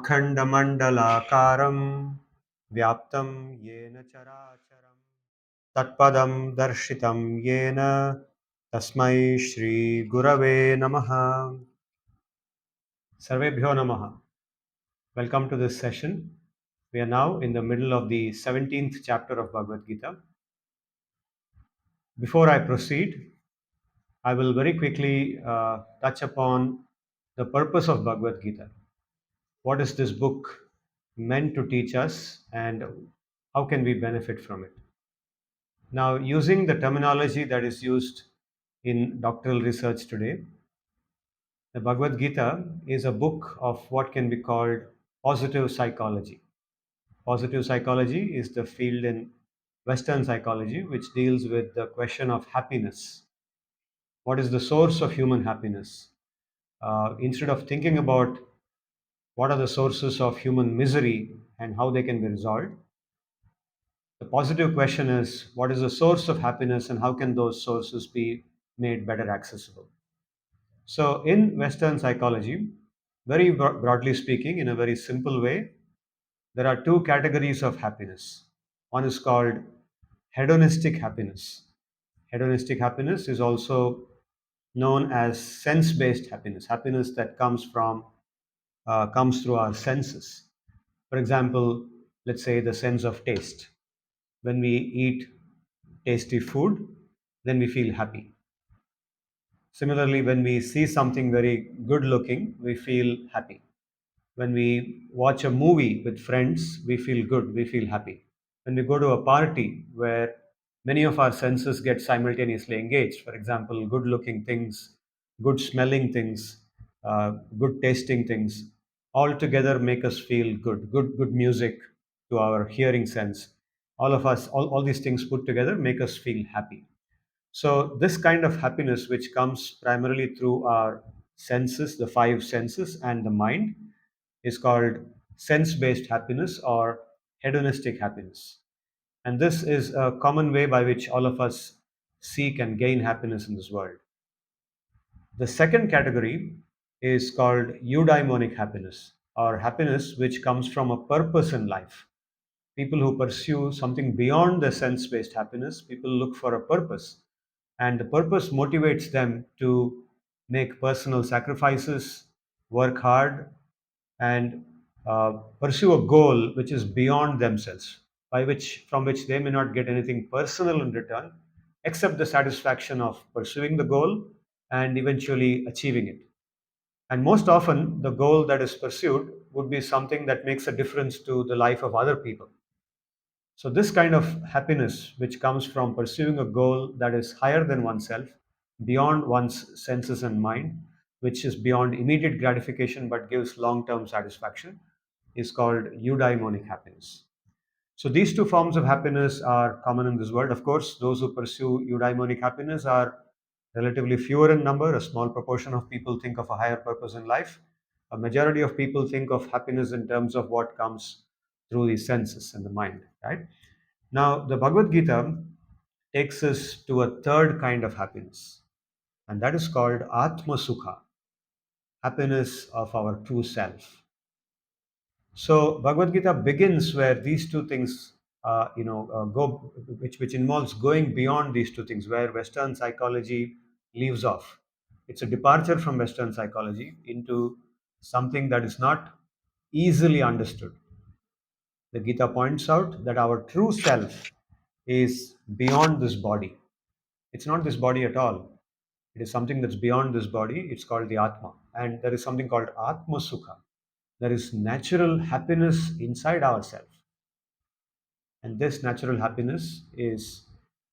अखण्डमण्डलाकारं व्याप्तं येन चराचरं तत्पदं दर्शितं येन तस्मै श्रीगुरवे नमः. Sarvebhyo Namaha. Welcome to this session. We are now in the middle of the 17th chapter of Bhagavad-Gita. Before I proceed, I will very quickly touch upon the purpose of Bhagavad-Gita. What is this book meant to teach us and how can we benefit from it? Now, using the terminology that is used in doctoral research today, the Bhagavad Gita is a book of what can be called positive psychology. Positive psychology is the field in Western psychology which deals with the question of happiness. What is the source of human happiness? Instead of thinking about what are the sources of human misery and how they can be resolved, the positive question is what is the source of happiness and how can those sources be made better accessible? So, in Western psychology, very broadly speaking, in a very simple way, there are two categories of happiness. One is called hedonistic happiness. Hedonistic happiness is also known as sense-based happiness, happiness that comes through our senses. For example, let's say the sense of taste. When we eat tasty food, then we feel happy. Similarly, when we see something very good looking, we feel happy. When we watch a movie with friends, we feel good, we feel happy. When we go to a party where many of our senses get simultaneously engaged, for example, good looking things, good smelling things, good tasting things, all together make us feel good. Good music to our hearing sense. All of us, all these things put together make us feel happy. So, this kind of happiness, which comes primarily through our senses, the five senses, and the mind, is called sense based happiness or hedonistic happiness. And this is a common way by which all of us seek and gain happiness in this world. The second category is called eudaimonic happiness or happiness which comes from a purpose in life. People who pursue something beyond the sense based happiness, people look for a purpose, and the purpose motivates them to make personal sacrifices, work hard, and pursue a goal which is beyond themselves, from which they may not get anything personal in return, except the satisfaction of pursuing the goal and eventually achieving it. And most often, the goal that is pursued would be something that makes a difference to the life of other people. So, this kind of happiness, which comes from pursuing a goal that is higher than oneself, beyond one's senses and mind, which is beyond immediate gratification but gives long term satisfaction, is called eudaimonic happiness. So, these two forms of happiness are common in this world. Of course, those who pursue eudaimonic happiness are relatively fewer in number. A small proportion of people think of a higher purpose in life. A majority of people think of happiness in terms of what comes through the senses and the mind, right? Now, the Bhagavad Gita takes us to a third kind of happiness, and that is called Atma Sukha, happiness of our true self. So, Bhagavad Gita begins where these two things, go, which involves going beyond these two things, where Western psychology leaves off. It's a departure from Western psychology into something that is not easily understood. The Gita points out that our true self is beyond this body. It's not this body at all. It is something that's beyond this body. It's called the Atma. And there is something called Atma Sukha. There is natural happiness inside ourselves. And this natural happiness is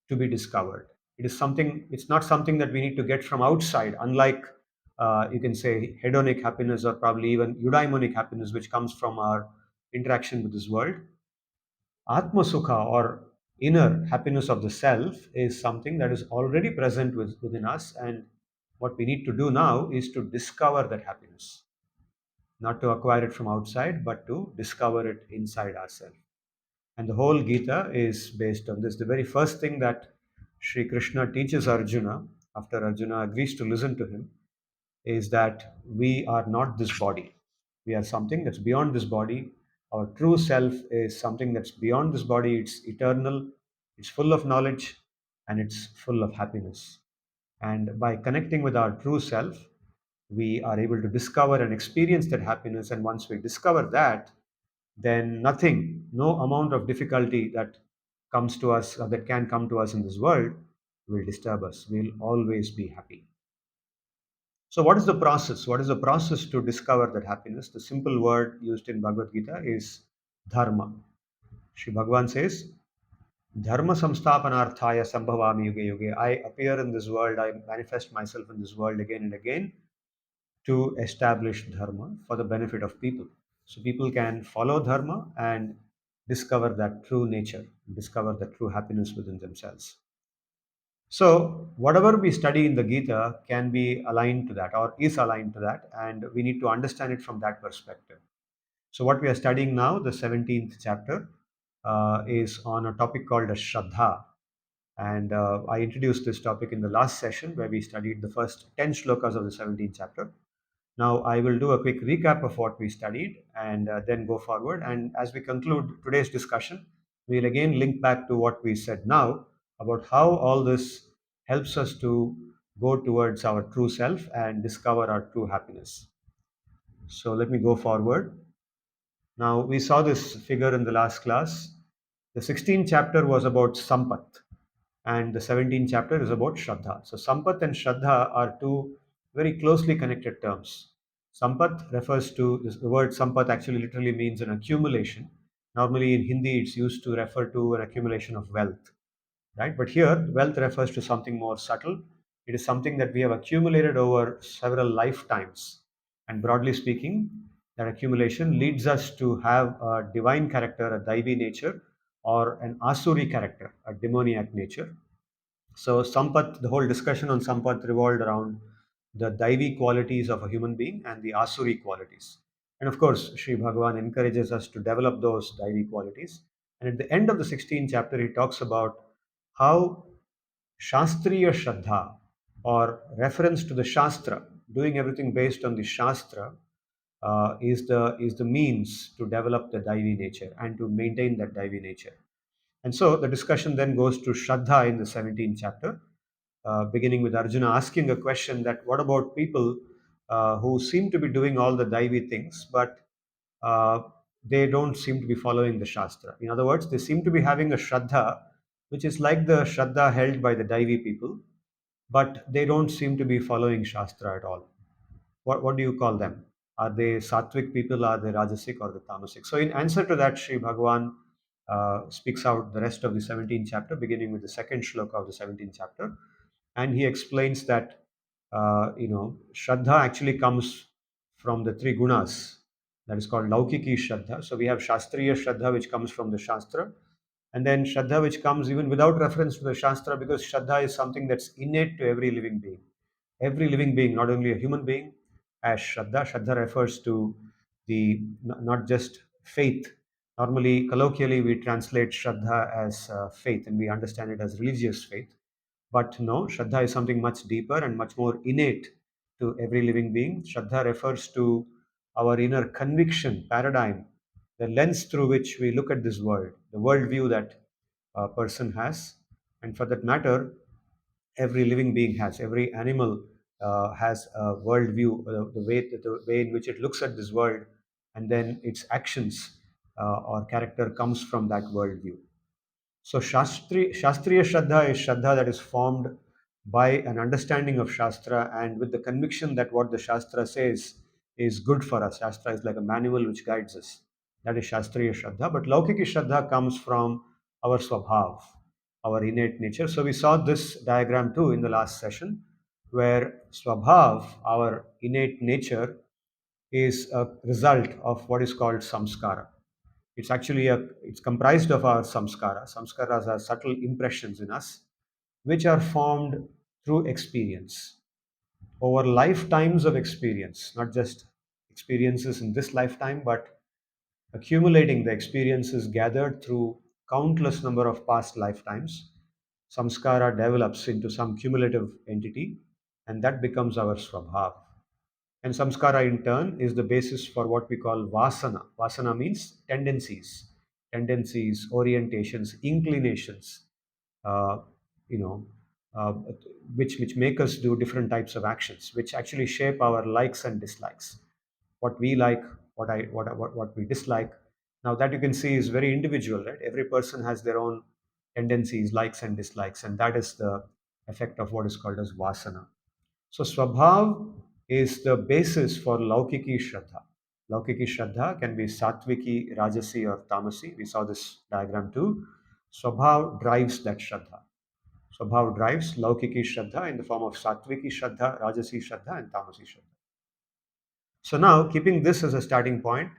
to be discovered. It's not something that we need to get from outside, unlike you can say hedonic happiness or probably even eudaimonic happiness, which comes from our interaction with this world. Atma Sukha or inner happiness of the self is something that is already present within us, and what we need to do now is to discover that happiness, not to acquire it from outside, but to discover it inside ourselves. And the whole Gita is based on this. The very first thing that Sri Krishna teaches Arjuna, after Arjuna agrees to listen to him, is that we are not this body. We are something that's beyond this body. Our true self is something that's beyond this body. It's eternal, it's full of knowledge, and it's full of happiness. And by connecting with our true self, we are able to discover and experience that happiness. And once we discover that, then nothing, no amount of difficulty that comes to us or that can come to us in this world will disturb us. We'll always be happy. So, what is the process? What is the process to discover that happiness? The simple word used in Bhagavad Gita is dharma. Sri Bhagavan says, Dharma samsthapanarthaya sambhavami yuge yuge. I appear in this world, I manifest myself in this world again and again to establish dharma for the benefit of people. So people can follow dharma and discover that true nature, discover the true happiness within themselves. So whatever we study in the Gita can be aligned to that or is aligned to that, and we need to understand it from that perspective. So what we are studying now, the 17th chapter, is on a topic called as Shraddha. And I introduced this topic in the last session where we studied the first 10 shlokas of the 17th chapter. Now, I will do a quick recap of what we studied and then go forward. And as we conclude today's discussion, we'll again link back to what we said now about how all this helps us to go towards our true self and discover our true happiness. So, let me go forward. Now, we saw this figure in the last class. The 16th chapter was about Sampat, and the 17th chapter is about Shraddha. So, Sampat and Shraddha are two very closely connected terms. Sampat refers to this, the word Sampat actually literally means an accumulation. Normally in Hindi, it's used to refer to an accumulation of wealth, right? But here, wealth refers to something more subtle. It is something that we have accumulated over several lifetimes. And broadly speaking, that accumulation leads us to have a divine character, a daivi nature, or an asuri character, a demoniac nature. So, Sampath, the whole discussion on Sampath revolved around the Daivi qualities of a human being and the Asuri qualities. And of course, Sri Bhagavan encourages us to develop those Daivi qualities. And at the end of the 16th chapter, he talks about how Shastriya Shraddha, or reference to the Shastra, doing everything based on the Shastra, is the means to develop the Daivi nature and to maintain that Daivi nature. And so the discussion then goes to Shraddha in the 17th chapter, beginning with Arjuna asking a question that what about people who seem to be doing all the Daivi things, but uh, they don't seem to be following the Shastra. In other words, they seem to be having a Shraddha, which is like the Shraddha held by the Daivi people, but they don't seem to be following Shastra at all. What do you call them? Are they sattvic people? Are they rajasic or the tamasic? So, in answer to that, Sri Bhagavan speaks out the rest of the 17th chapter, beginning with the second shloka of the 17th chapter, and he explains that Shraddha actually comes from the three gunas. That is called Laukiki Shraddha. So we have Shastriya Shraddha, which comes from the Shastra, and then Shraddha, which comes even without reference to the Shastra, because Shraddha is something that's innate to every living being. Every living being, not only a human being, has Shraddha. Shraddha refers to not just faith. Normally, colloquially, we translate Shraddha as faith and we understand it as religious faith. But no, Shraddha is something much deeper and much more innate to every living being. Shraddha refers to our inner conviction paradigm, the lens through which we look at this world, the worldview that a person has. And for that matter, every living being has, every animal has a worldview, the way in which it looks at this world, and then its actions or character comes from that worldview. So Shastriya Shraddha is Shraddha that is formed by an understanding of Shastra and with the conviction that what the Shastra says is good for us. Shastra is like a manual which guides us. That is Shastriya Shraddha. But Laukiki Shraddha comes from our Swabhav, our innate nature. So we saw this diagram too in the last session, where Swabhav, our innate nature, is a result of what is called samskara. It's comprised of our samskara. Samskaras are subtle impressions in us, which are formed through experience over lifetimes of experience, not just experiences in this lifetime, but accumulating the experiences gathered through countless number of past lifetimes. Samskara develops into some cumulative entity, and that becomes our swabhav. And samskara in turn is the basis for what we call vasana. Vasana means tendencies, orientations, inclinations, uh, you know, uh, which make us do different types of actions, which actually shape our likes and dislikes. What we like, what we dislike. Now that you can see is very individual, right? Every person has their own tendencies, likes and dislikes, and that is the effect of what is called as vasana. So Swabhav is the basis for Laukiki Shraddha. Laukiki Shraddha can be Satviki, Rajasi, or Tamasi. We saw this diagram too. Swabhav drives that Shraddha. Swabhav drives Laukiki Shraddha in the form of Satviki Shraddha, Rajasi Shraddha, and Tamasi Shraddha. So now, keeping this as a starting point,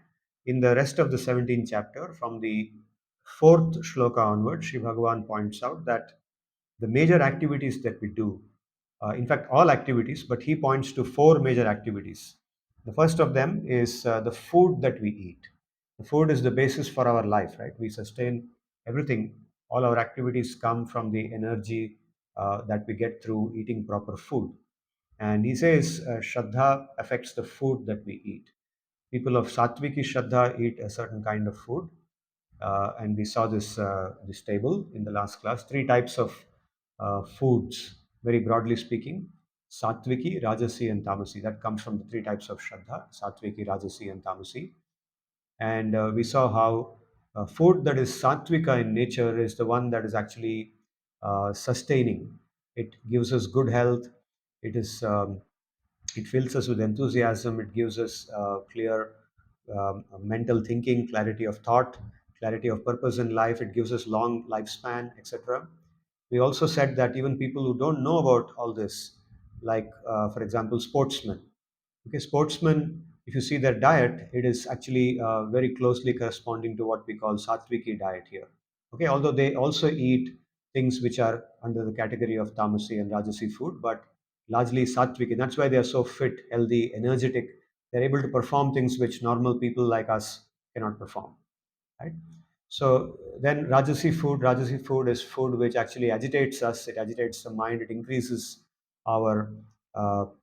in the rest of the 17th chapter, from the fourth shloka onward, Sri Bhagavan points out that the major activities that we do, in fact, all activities, but he points to four major activities. The first of them is the food that we eat. The food is the basis for our life, right? We sustain everything. All our activities come from the energy that we get through eating proper food. And he says Shraddha affects the food that we eat. People of Satviki Shraddha eat a certain kind of food, and we saw this table in the last class. Three types of foods, very broadly speaking: Satviki, Rajasi, and Tamasi. That comes from the three types of Shraddha: Satviki, Rajasi, and Tamasi. And we saw how food that is Satvika in nature is the one that is actually sustaining. It gives us good health. It is it fills us with enthusiasm. It gives us clear mental thinking, clarity of thought, clarity of purpose in life. It gives us long lifespan, etc. We also said that even people who don't know about all this, like for example, sportsmen. Okay, sportsmen, if you see their diet, it is actually very closely corresponding to what we call Satviki diet here. Okay, although they also eat things which are under the category of Tamasi and Rajasi food, but largely Satviki. That's why they are so fit, healthy, energetic. They're able to perform things which normal people like us cannot perform, right? So then Rajasi food is food which actually agitates us. It agitates the mind. It increases our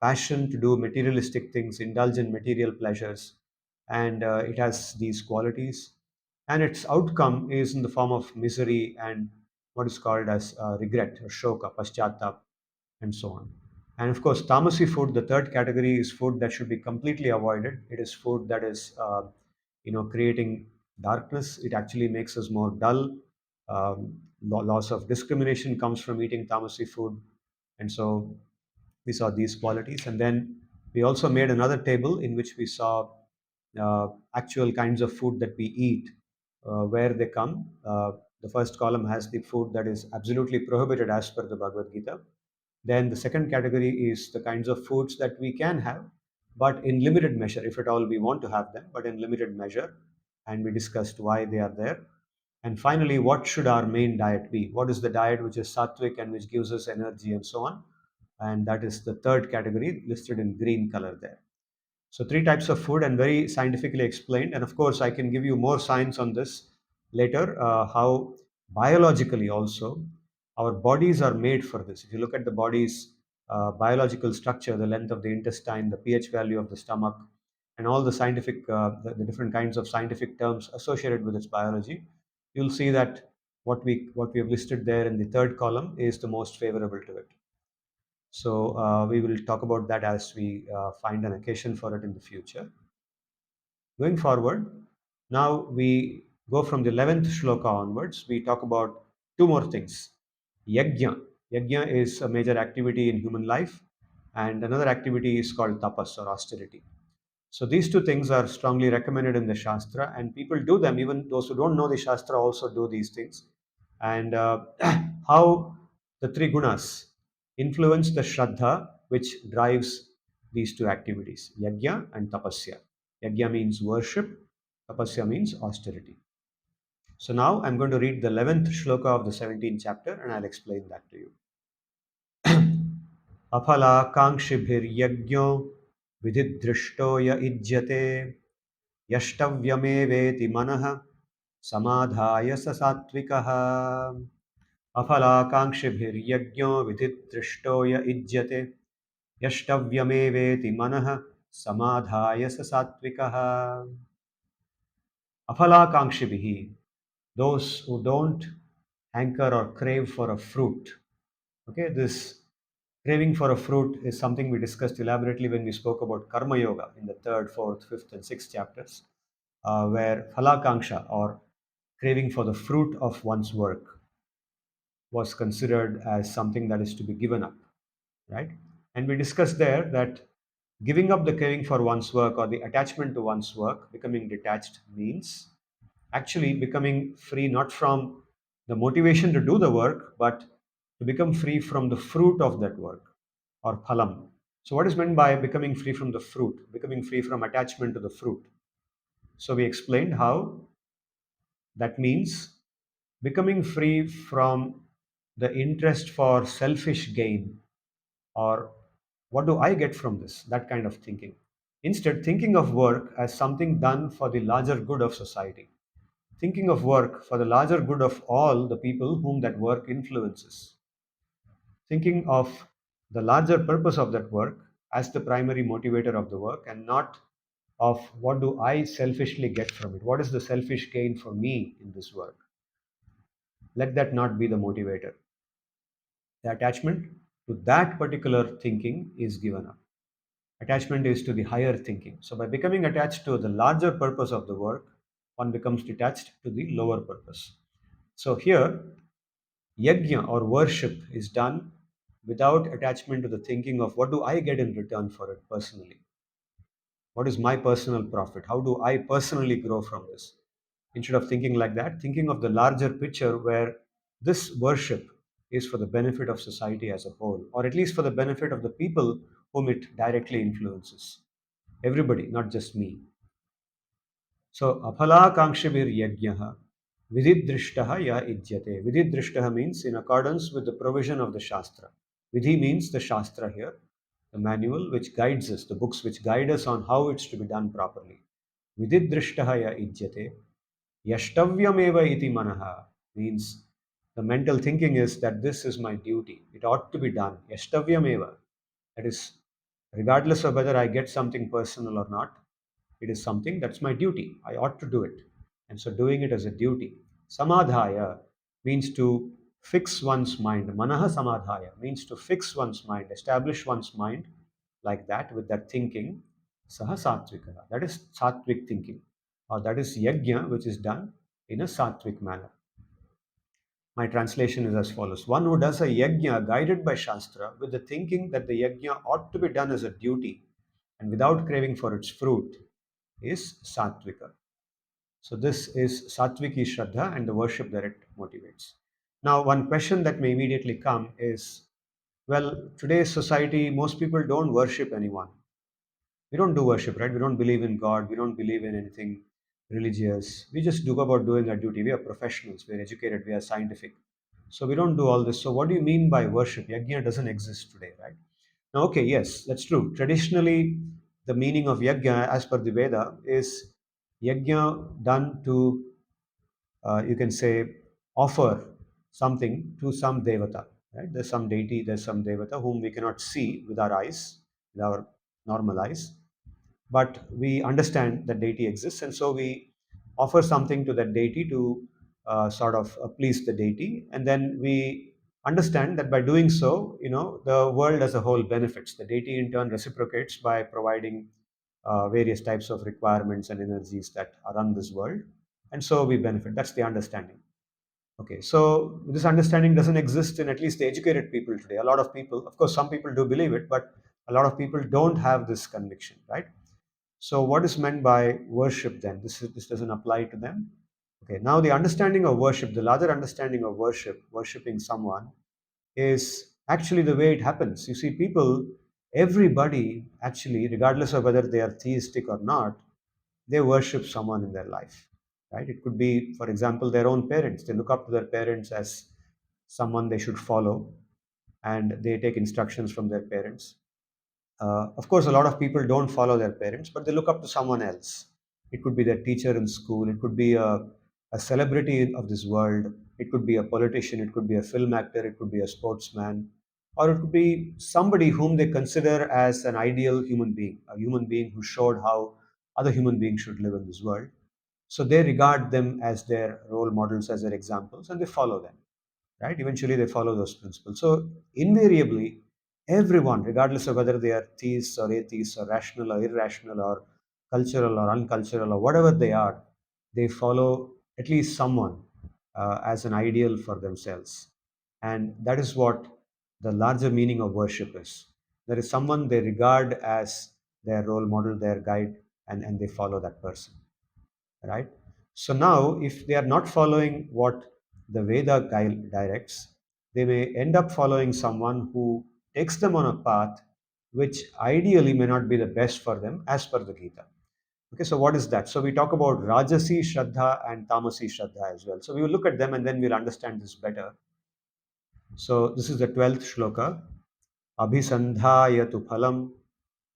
passion to do materialistic things, indulge in material pleasures, and it has these qualities. And its outcome is in the form of misery and what is called as regret or shoka, paschatap, and so on. And of course, tamasi food, the third category, is food that should be completely avoided. It is food that is, creating darkness. It actually makes us more dull. Loss of discrimination comes from eating tamasi food, and so we saw these qualities. And then we also made another table in which we saw actual kinds of food that we eat, where they come. The first column has the food that is absolutely prohibited as per the Bhagavad Gita. Then the second category is the kinds of foods that we can have, but in limited measure, if at all we want to have them, but in limited measure. And we discussed why they are there. And finally, what should our main diet be? What is the diet which is sattvic and which gives us energy and so on? And that is the third category listed in green color there. So three types of food and very scientifically explained. And of course, I can give you more science on this later, how biologically also our bodies are made for this. If you look at the body's biological structure, the length of the intestine, the pH value of the stomach, and all the scientific, the different kinds of scientific terms associated with its biology, you'll see that what we have listed there in the third column is the most favorable to it. So we will talk about that as we find an occasion for it in the future. Going forward, now we go from the 11th shloka onwards. We talk about two more things. Yajna. Yajna is a major activity in human life, and another activity is called tapas or austerity. So these two things are strongly recommended in the Shastra, and people do them. Even those who don't know the Shastra also do these things. And how the three gunas influence the Shraddha, which drives these two activities, Yajna and Tapasya. Yajna means worship, Tapasya means austerity. So now I'm going to read the 11th shloka of the 17th chapter and I'll explain that to you. अफलाकाङ्क्षिभिर्यज्ञो विधिदृष्टो य इज्यते यष्टव्यमेवेति मनः समाधाय स सात्विकः अफलाकाङ्क्षिभिर्यज्ञो विधिदृष्टो य इज्यते यष्टव्यमेवेति मनः samadhaya sa sattvikaha. Aphalakangshibihi, those who don't hanker or crave for a fruit. Okay, this craving for a fruit is something we discussed elaborately when we spoke about karma yoga in the third, fourth, fifth, and sixth chapters, where phalakanksha or craving for the fruit of one's work was considered as something that is to be given up, right? And we discussed there that giving up the craving for one's work or the attachment to one's work, becoming detached, means actually becoming free not from the motivation to do the work, but to become free from the fruit of that work or phalam. So, what is meant by becoming free from the fruit? Becoming free from attachment to the fruit. So, we explained how that means becoming free from the interest for selfish gain or what do I get from this? That kind of thinking. Instead, thinking of work as something done for the larger good of society, thinking of work for the larger good of all the people whom that work influences, thinking of the larger purpose of that work as the primary motivator of the work and not of what do I selfishly get from it? What is the selfish gain for me in this work? Let that not be the motivator. The attachment to that particular thinking is given up. Attachment is to the higher thinking. So, by becoming attached to the larger purpose of the work, one becomes detached to the lower purpose. So, here, yajna or worship is done without attachment to the thinking of what do I get in return for it personally? What is my personal profit? How do I personally grow from this? Instead of thinking like that, thinking of the larger picture where this worship is for the benefit of society as a whole, or at least for the benefit of the people whom it directly influences. Everybody, not just me. So, aphalakankshibir yajnaha vididrishtaha ya ijyate. Vididrishtaha means in accordance with the provision of the Shastra. Vidhi means the Shastra here, the manual which guides us, the books which guide us on how it's to be done properly. Vididrishtaha ya ijyate. Yashtavyameva iti manaha means the mental thinking is that this is my duty. It ought to be done. Yashtavyameva. That is, regardless of whether I get something personal or not, it is something that's my duty. I ought to do it. And so doing it as a duty. Samadhaya means to fix one's mind. Manaha samadhaya means to fix one's mind, establish one's mind like that with that thinking. Saha sattvika. That is sattvic thinking. Or that is yajna, which is done in a sattvic manner. My translation is as follows: one who does a yajna guided by Shastra with the thinking that the yajna ought to be done as a duty and without craving for its fruit is sattvika. So, this is sattviki shraddha and the worship that it motivates. Now, one question that may immediately come is well, today's society, most people don't worship anyone. We don't do worship, right? We don't believe in God. We don't believe in anything religious. We just do about doing our duty. We are professionals. We are educated. We are scientific. So we don't do all this. So what do you mean by worship? Yajna doesn't exist today, right? Now, okay, yes, that's true. Traditionally, the meaning of yajna, as per the Veda, is yajna done to, you can say, offer something to some devata. Right? There's some deity, there's some devata whom we cannot see with our eyes, with our normal eyes, but we understand that deity exists, and so we offer something to that deity to sort of please the deity, and then we understand that by doing so, the world as a whole benefits. The deity in turn reciprocates by providing various types of requirements and energies that run this world, and so we benefit. That's the understanding. Okay, so this understanding doesn't exist in at least the educated people today. A lot of people, of course, some people do believe it, but a lot of people don't have this conviction, right? So, what is meant by worship then? This doesn't apply to them. Okay, now the understanding of worship, the larger understanding of worship, worshiping someone, is actually the way it happens. You see, people, everybody actually, regardless of whether they are theistic or not, they worship someone in their life, right? It could be, for example, their own parents. They look up to their parents as someone they should follow, and they take instructions from their parents. Of course, a lot of people don't follow their parents, but they look up to someone else. It could be their teacher in school, it could be a celebrity of this world, it could be a politician, it could be a film actor, it could be a sportsman, or it could be somebody whom they consider as an ideal human being, a human being who showed how other human beings should live in this world. So they regard them as their role models, as their examples, and they follow them, right? Eventually, they follow those principles. So invariably, everyone, regardless of whether they are theists or atheists or rational or irrational or cultural or uncultural or whatever they follow at least someone as an ideal for themselves. And that is what the larger meaning of worship is. There is someone they regard as their role model, their guide, and they follow that person, right? So now, if they are not following what the Veda guide directs, they may end up following someone who takes them on a path which ideally may not be the best for them as per the Gita. Okay, so what is that? So we talk about Rajasi Shraddha and Tamasi Shraddha as well. So we will look at them and then we'll understand this better. So this is the 12th shloka. Abhisandhaya tu phalam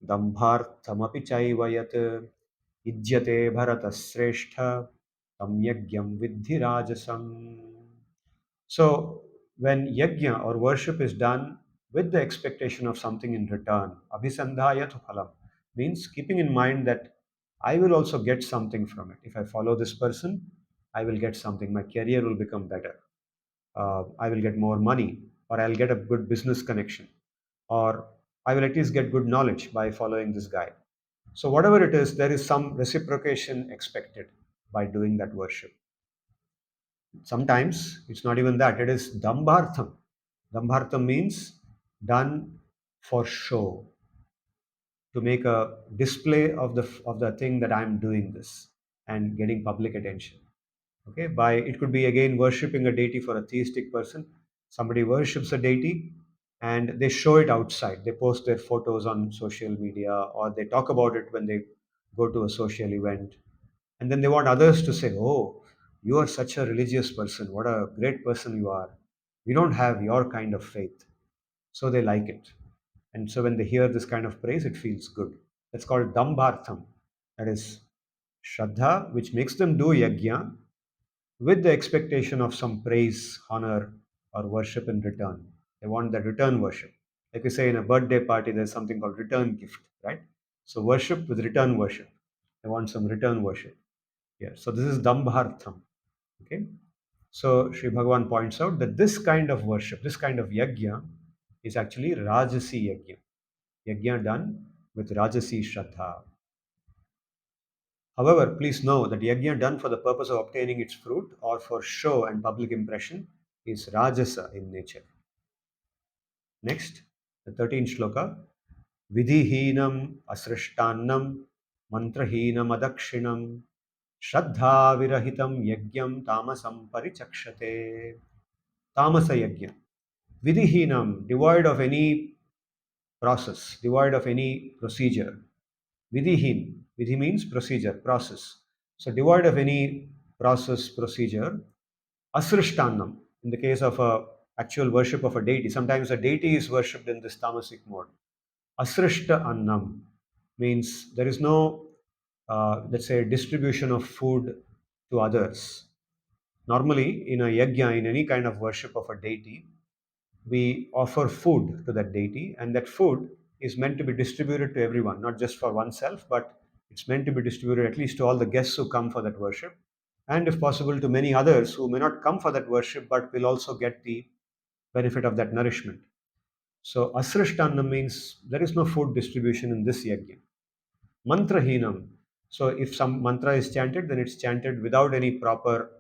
dambharthamapi chaiva yat idyate bharatasreshtha tam yagyam vidhi rajasam. So when yajna or worship is done with the expectation of something in return, abhisandhaya tu phalam means keeping in mind that I will also get something from it. If I follow this person, I will get something. My career will become better. I will get more money, or I'll get a good business connection, or I will at least get good knowledge by following this guy. So, whatever it is, there is some reciprocation expected by doing that worship. Sometimes it's not even that, it is dambhartham. Dambhartham means done for show, to make a display of the thing that I'm doing this and getting public attention. Okay, by it could be again worshipping a deity. For a theistic person, somebody worships a deity and they show it outside. They post their photos on social media, or they talk about it when they go to a social event, and then they want others to say, oh, you are such a religious person, what a great person you are, we don't have your kind of faith. So they like it, and so when they hear this kind of praise, it feels good. That's called dambhartham. That is shraddha, which makes them do yajna with the expectation of some praise, honor, or worship in return. They want that return worship. Like we say in a birthday party, there's something called return gift, right? So worship with return worship. They want some return worship. Yeah. So this is dambhartham. Okay. So Sri Bhagavan points out that this kind of worship, this kind of yajna, is actually rajasi yajna. Yajna done with rajasi shraddha. However, please know that yajna done for the purpose of obtaining its fruit or for show and public impression is rajasa in nature. Next, the 13th shloka. Vidhihinam asrishtannam mantrahinam adakshinam shraddha virahitam yajnam tamasam parichakshate. Tamasa yajna. Vidhihinam, devoid of any process, devoid of any procedure. Vidhihin. Vidhi means procedure, process. So devoid of any process, procedure. Asrishtannam. In the case of a actual worship of a deity, sometimes a deity is worshipped in this tamasic mode. Asrishta annam means there is no, let's say, distribution of food to others. Normally, in a yajna, in any kind of worship of a deity, we offer food to that deity, and that food is meant to be distributed to everyone, not just for oneself, but it's meant to be distributed at least to all the guests who come for that worship, and if possible to many others who may not come for that worship but will also get the benefit of that nourishment. So asrishtanam means there is no food distribution in this yajna. Mantrahinam. So if some mantra is chanted, then it's chanted without any proper,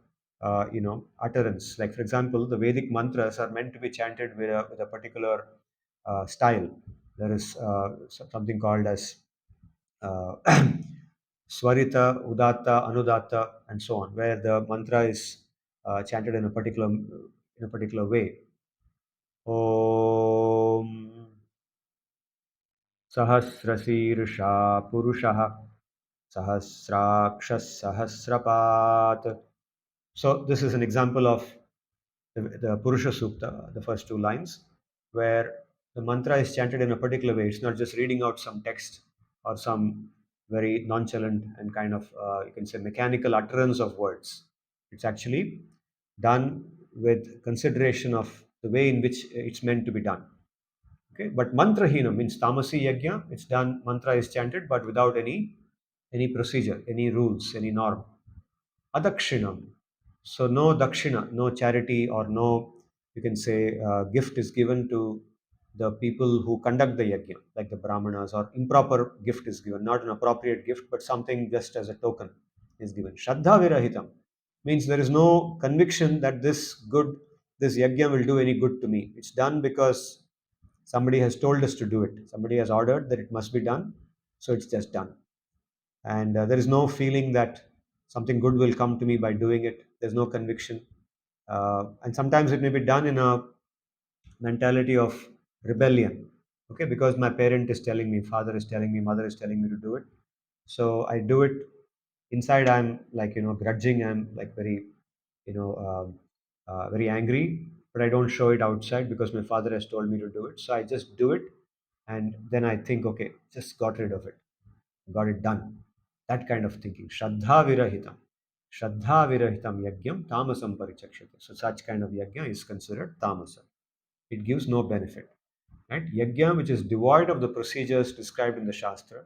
utterance. Like for example, the Vedic mantras are meant to be chanted with a particular style. There is something called as uh, Swarita, Udatta, Anudatta, and so on, where the mantra is chanted in a particular way. Om Sahasrasirusha Purushaha Sahasrakshas Sahasrapat. So this is an example of the Purusha Sukta, the first two lines, where the mantra is chanted in a particular way. It's not just reading out some text or some very nonchalant and kind of, you can say, mechanical utterance of words. It's actually done with consideration of the way in which it's meant to be done. Okay, but mantrahina means tamasi yajna. It's done, mantra is chanted, but without any procedure, any rules, any norm. Adakshinam. So no dakshina, no charity, or no, you can say, gift is given to the people who conduct the yajna, like the brahmanas, or improper gift is given, not an appropriate gift, but something just as a token is given. Shraddha virahitam means there is no conviction that this yajna will do any good to me. It's done because somebody has told us to do it. Somebody has ordered that it must be done, so it's just done. And there is no feeling that something good will come to me by doing it. There's no conviction. And sometimes it may be done in a mentality of rebellion. Okay, because my parent is telling me, father is telling me, mother is telling me to do it. So I do it. Inside, I'm like, grudging. I'm like very, you know, very angry, but I don't show it outside because my father has told me to do it. So I just do it. And then I think, okay, just got rid of it, got it done. That kind of thinking. Shraddha virahitam. Shraddha virahitam yajnam tamasam parichakshate. So such kind of yajna is considered tamasa. It gives no benefit. Right? Yajna, which is devoid of the procedures described in the Shastra,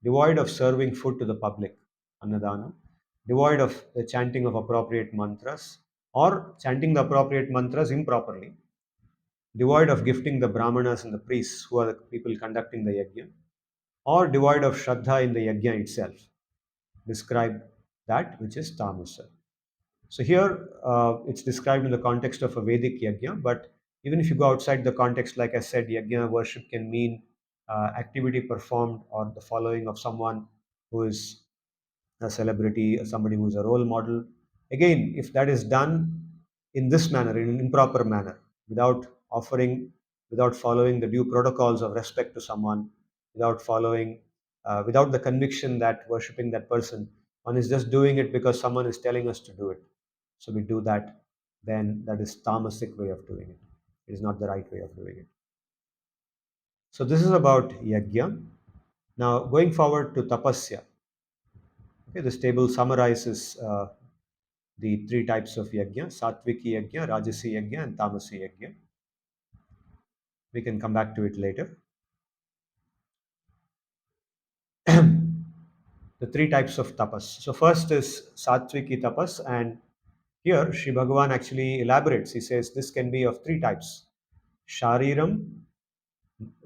devoid of serving food to the public, annadana, devoid of the chanting of appropriate mantras, or chanting the appropriate mantras improperly, devoid of gifting the brahmanas and the priests who are the people conducting the yajna, or devoid of shraddha in the yajna itself, describe that which is tamasa. So here it's described in the context of a Vedic yajna, but even if you go outside the context, like I said, yajna worship can mean activity performed or the following of someone who is a celebrity, somebody who is a role model. Again, if that is done in this manner, in an improper manner, without offering, without following the due protocols of respect to someone, without following, without the conviction that worshipping that person, one is just doing it because someone is telling us to do it. So we do that, then that is tamasic way of doing it. It is not the right way of doing it. So this is about yajna. Now going forward to tapasya. Okay, this table summarizes the three types of yajna: sattviki yajna, rajasi yajna, and tamasi yajna. We can come back to it later. The three types of tapas. So first is sattviki tapas, and here Sri Bhagavan actually elaborates. He says this can be of three types: shariram,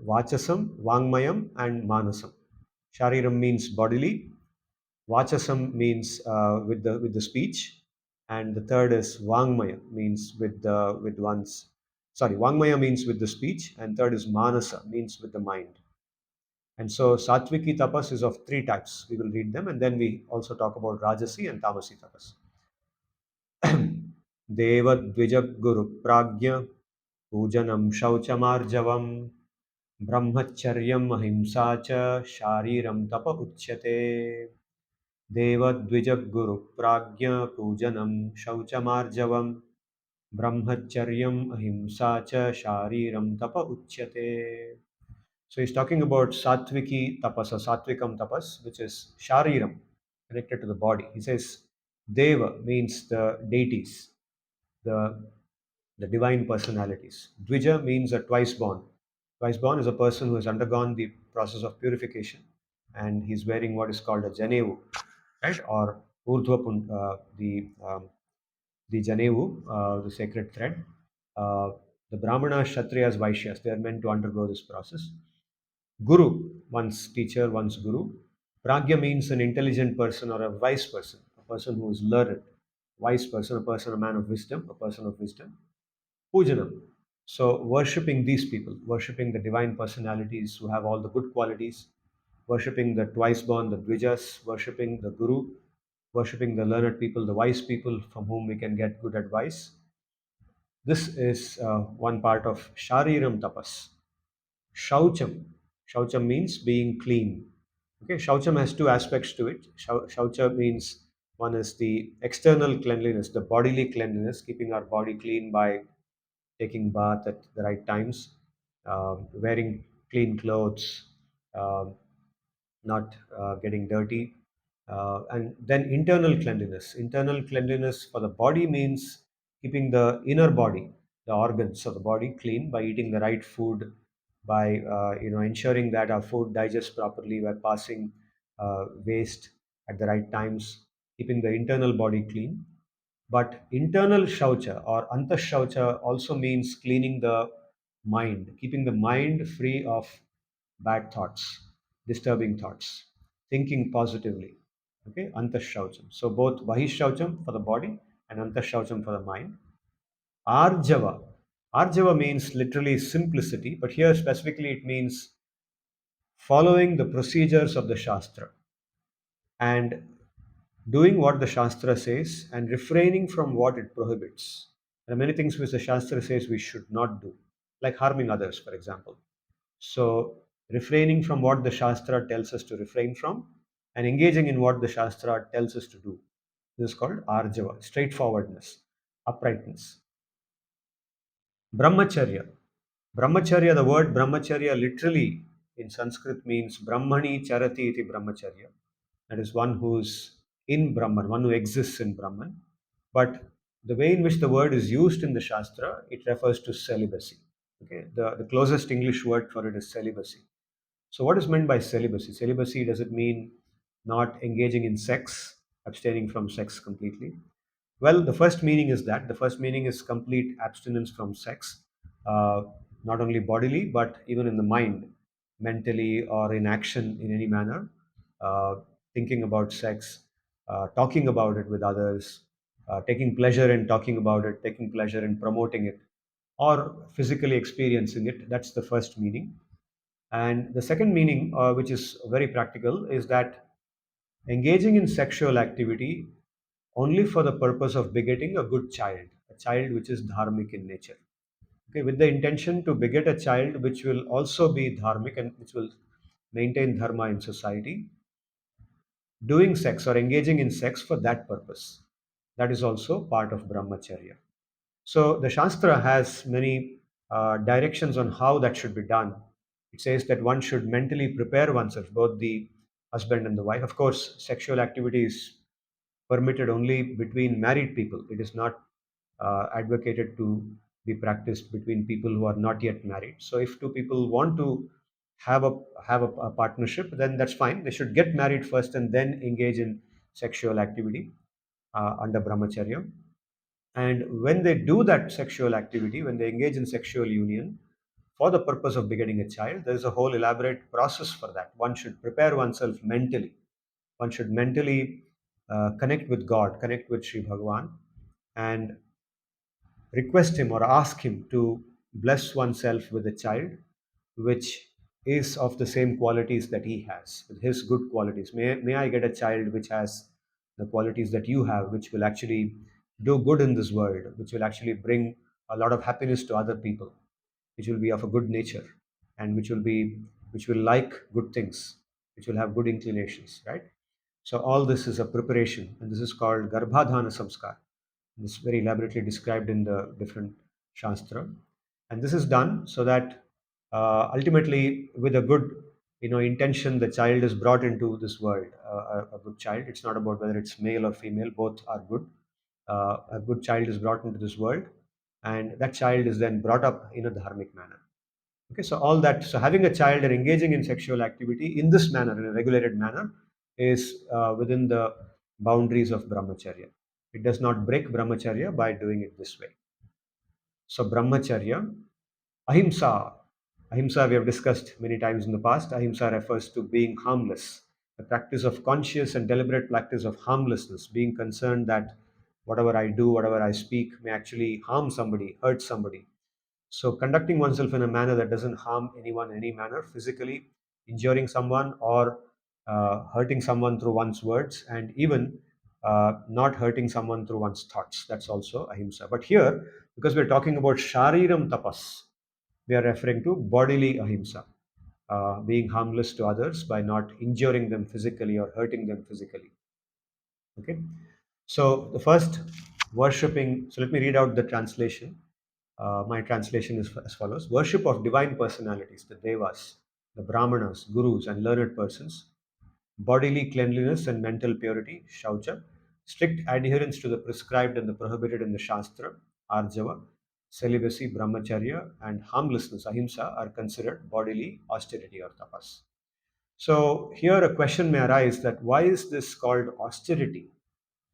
vachasam, vangmayam, and manasam. Shariram means bodily, vachasam means with the speech, and the third is vangmaya means with one's, sorry, vangmaya means with the speech, and third is manasa means with the mind. And so Satviki tapas is of three types. We will read them, and then we also talk about Rajasi and Tamasi tapas. Devadvija Guru Pragya Pujanam Shauchamarjavam Brahmacharyam Ahimsa cha Shariram Tapa Uchyate. Devadvija Guru Pragya Pujanam Shauchamarjavam Brahmacharyam Ahimsa cha Shariram Tapa Uchyate. So he's talking about Satviki tapas or Satvikam tapas, which is Shariram, connected to the body. He says Deva means the deities, the, the divine personalities. Dvija means a twice born. Twice born is a person who has undergone the process of purification and he's wearing what is called a janevu, right? Or urdhva the janevu, the sacred thread. Uh, the Brahmanas, Kshatriyas, Vaishyas, they are meant to undergo this process. Guru, one's teacher, one's guru. Pragya means an intelligent person or a wise person, a person who is learned, wise person, a person, a man of wisdom, a person of wisdom. Pujanam. So, worshipping these people, worshipping the divine personalities who have all the good qualities, worshipping the twice born, the dvijas, worshipping the guru, worshipping the learned people, the wise people from whom we can get good advice. This is one part of Shariram tapas. Shaucham. Shaucham means being clean. Okay, Shaucham has two aspects to it. Shaucha means one is the external cleanliness, the bodily cleanliness, keeping our body clean by taking bath at the right times, wearing clean clothes, um, not getting dirty. And then internal cleanliness. Internal cleanliness for the body means keeping the inner body, the organs of the body clean by eating the right food, by ensuring that our food digests properly, by passing waste at the right times, keeping the internal body clean. But internal shaucha or antashaucha also means cleaning the mind, keeping the mind free of bad thoughts, disturbing thoughts, thinking positively. Okay, antashaucham. So both bahishaucham for the body and antashaucham for the mind. Arjava. Arjava means literally simplicity, but here specifically it means following the procedures of the Shastra and doing what the Shastra says and refraining from what it prohibits. There are many things which the Shastra says we should not do, like harming others, for example. So, refraining from what the Shastra tells us to refrain from and engaging in what the Shastra tells us to do. This is called Arjava, straightforwardness, uprightness. Brahmacharya. Brahmacharya, the word brahmacharya literally in Sanskrit means Brahmani charati iti brahmacharya. That is one who's in Brahman, one who exists in Brahman. But the way in which the word is used in the Shastra, it refers to celibacy. Okay, the closest English word for it is celibacy. So, what is meant by celibacy? Celibacy, does it mean not engaging in sex, abstaining from sex completely? Well, the first meaning is that. The first meaning is complete abstinence from sex, uh, not only bodily, but even in the mind, mentally or in action in any manner, uh, thinking about sex, talking about it with others, taking pleasure in talking about it, taking pleasure in promoting it, or physically experiencing it. That's the first meaning. And the second meaning, which is very practical, is that engaging in sexual activity only for the purpose of begetting a good child, a child which is dharmic in nature. Okay, with the intention to beget a child which will also be dharmic and which will maintain dharma in society, doing sex or engaging in sex for that purpose. That is also part of brahmacharya. So the Shastra has many directions on how that should be done. It says that one should mentally prepare oneself, both the husband and the wife. Of course, sexual activity is permitted only between married people. It is not advocated to be practiced between people who are not yet married. So if two people want to have a partnership, then that's fine. They should get married first and then engage in sexual activity under brahmacharya. And when they do that sexual activity, when they engage in sexual union for the purpose of begetting a child, there is a whole elaborate process for that. One should prepare oneself mentally. One should mentally connect with God, connect with Sri Bhagavan, and request him or ask him to bless oneself with a child which is of the same qualities that he has, with his good qualities. May I get a child which has the qualities that you have, which will actually do good in this world, which will actually bring a lot of happiness to other people, which will be of a good nature, and which will like good things, which will have good inclinations, right? So all this is a preparation, and this is called Garbhadhana Samskar. It's very elaborately described in the different Shastra. And this is done so that ultimately, with a good intention, the child is brought into this world, a good child. It's not about whether it's male or female, both are good. A good child is brought into this world, and that child is then brought up in a dharmic manner. Okay, so all that, so having a child and engaging in sexual activity in this manner, in a regulated manner, is within the boundaries of brahmacharya. It does not break brahmacharya by doing it this way. So brahmacharya, ahimsa. Ahimsa we have discussed many times in the past. Ahimsa refers to being harmless, the practice of conscious and deliberate practice of harmlessness, being concerned that whatever I do, whatever I speak may actually harm somebody, hurt somebody. So, conducting oneself in a manner that doesn't harm anyone in any manner, physically injuring someone or hurting someone through one's words, and even not hurting someone through one's thoughts. That's also ahimsa. But here, because we're talking about shariram tapas, we are referring to bodily ahimsa, being harmless to others by not injuring them physically or hurting them physically. Okay. So the first worshipping. So let me read out the translation. My translation is as follows: worship of divine personalities, the devas, the brahmanas, gurus, and learned persons, bodily cleanliness and mental purity, shaucha, strict adherence to the prescribed and the prohibited in the Shastra, arjava, celibacy, brahmacharya, and harmlessness, ahimsa, are considered bodily austerity or tapas. So here a question may arise that why is this called austerity?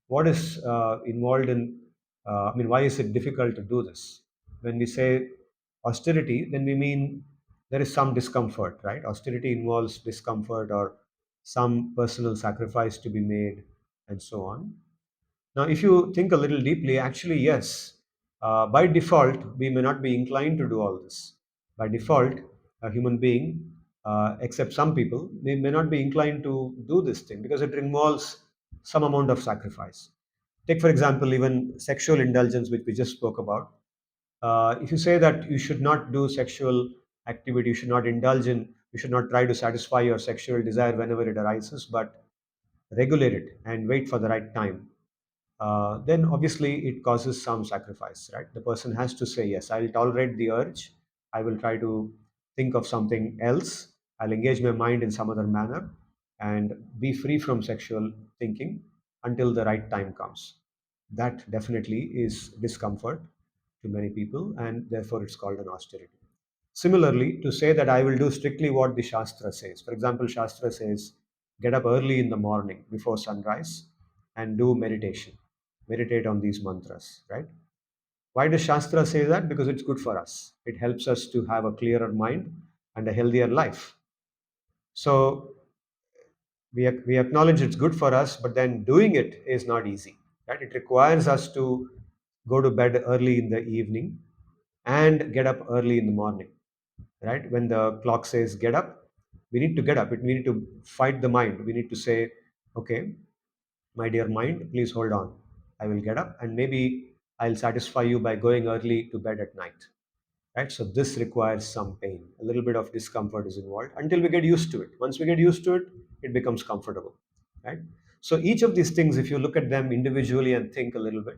What is involved in, why is it difficult to do this? When we say austerity, then we mean there is some discomfort, right? Austerity involves discomfort or some personal sacrifice to be made and so on. Now, if you think a little deeply, actually, yes, by default, we may not be inclined to do all this. By default, a human being, except some people, may not be inclined to do this thing because it involves some amount of sacrifice. Take, for example, even sexual indulgence, which we just spoke about. If you say that you should not do sexual activity, you should not indulge in, you should not try to satisfy your sexual desire whenever it arises, but regulate it and wait for the right time, then obviously it causes some sacrifice, right? The person has to say, yes, I'll tolerate the urge. I will try to think of something else. I'll engage my mind in some other manner and be free from sexual thinking until the right time comes. That definitely is discomfort to many people, and therefore it's called an austerity. Similarly, to say that I will do strictly what the Shastra says. For example, Shastra says, get up early in the morning before sunrise and do meditation. Meditate on these mantras, right? Why does Shastra say that? Because it's good for us. It helps us to have a clearer mind and a healthier life. So we acknowledge it's good for us, but then doing it is not easy, right? It requires us to go to bed early in the evening and get up early in the morning, right? When the clock says get up, we need to get up. We need to fight the mind. We need to say, okay, my dear mind, please hold on. I will get up and maybe I'll satisfy you by going early to bed at night, right? So this requires some pain. A little bit of discomfort is involved until we get used to it. Once we get used to it, it becomes comfortable, right? So each of these things, if you look at them individually and think a little bit,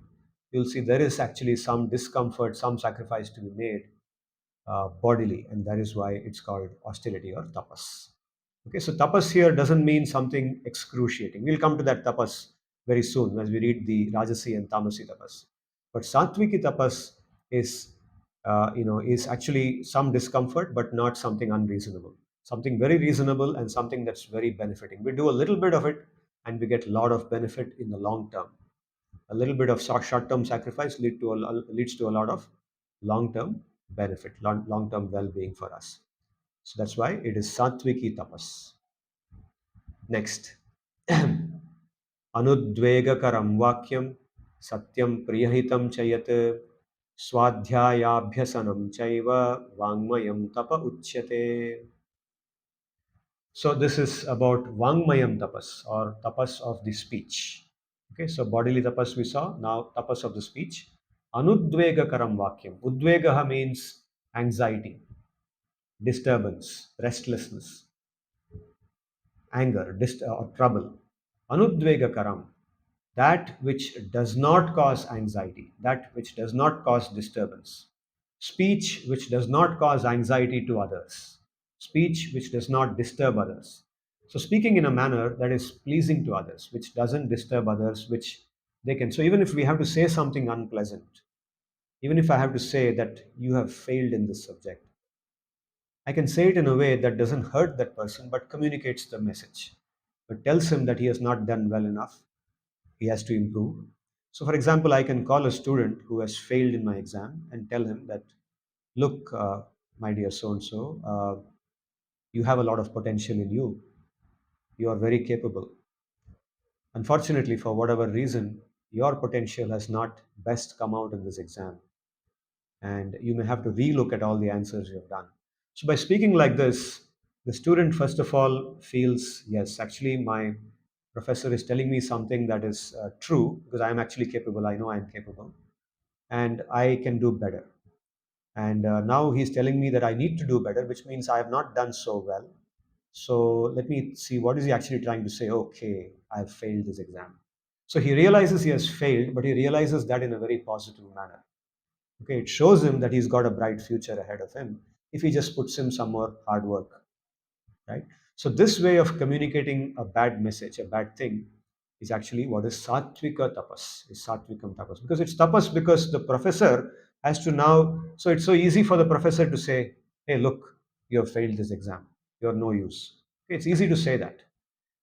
you'll see there is actually some discomfort, some sacrifice to be made bodily, and that is why it's called austerity or tapas. Okay, so tapas here doesn't mean something excruciating. We'll come to that tapas very soon as we read the rajasi and tamasi tapas. But sattviki tapas is, is actually some discomfort, but not something unreasonable. Something very reasonable and something that's very benefiting. We do a little bit of it, and we get a lot of benefit in the long term. A little bit of short-term sacrifice leads to a lot of long-term benefit, long-term well-being for us. So that's why it is sattviki tapas. Next, अनुद्वेगकरं वाक्यं सत्यं प्रियहितं च यत् स्वाध्यायाभ्यसनं चैव वाङ्मयं तप उच्यते. So this is about Vangmayam tapas or tapas of the speech. Okay, so bodily tapas we saw, now tapas of the speech. Anudvegakaram vakyam. Udvegaha means anxiety, disturbance, restlessness, anger, or trouble. Anudvegakaram, that which does not cause anxiety, that which does not cause disturbance. Speech which does not cause anxiety to others. Speech which does not disturb others. So, speaking in a manner that is pleasing to others, which doesn't disturb others, which they can. So, even if we have to say something unpleasant, even if I have to say that you have failed in this subject, I can say it in a way that doesn't hurt that person but communicates the message, but tells him that he has not done well enough, he has to improve. So, for example, I can call a student who has failed in my exam and tell him that, look, my dear so and so, you have a lot of potential in you. You are very capable. Unfortunately, for whatever reason, your potential has not best come out in this exam. And you may have to relook at all the answers you have done. So, by speaking like this, the student, first of all, feels, yes, actually, my professor is telling me something that is true because I am actually capable. I know I am capable and I can do better. And now he's telling me that I need to do better, which means I have not done so well. So let me see, what is he actually trying to say? Okay, I've failed this exam. So he realizes he has failed, but he realizes that in a very positive manner. Okay, it shows him that he's got a bright future ahead of him if he just puts in some more hard work, right? So this way of communicating a bad message, a bad thing, is actually what is sattvika tapas, is sattvikam tapas. Because it's tapas because the professor As to now, so it's so easy for the professor to say, hey, look, you have failed this exam. You're no use. Okay, it's easy to say that.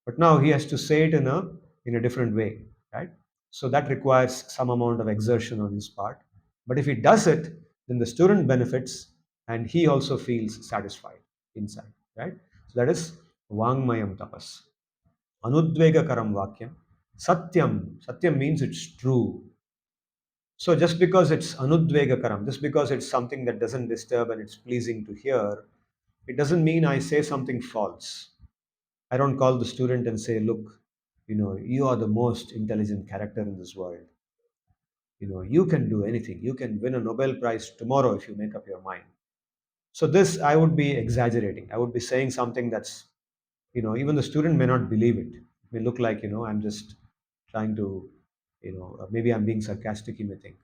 But now he has to say it in a different way, right? So that requires some amount of exertion on his part. But if he does it, then the student benefits and he also feels satisfied inside, right? So that is Vangmayam tapas. Anudvegakaram vakyam. Satyam. Satyam means it's true. So just because it's anudvegakaram, just because it's something that doesn't disturb and it's pleasing to hear, it doesn't mean I say something false. I don't call the student and say, look, you are the most intelligent character in this world. You can do anything. You can win a Nobel Prize tomorrow if you make up your mind. So this, I would be exaggerating. I would be saying something that's, even the student may not believe it. It may look like, I'm just trying to, maybe I'm being sarcastic, he may think.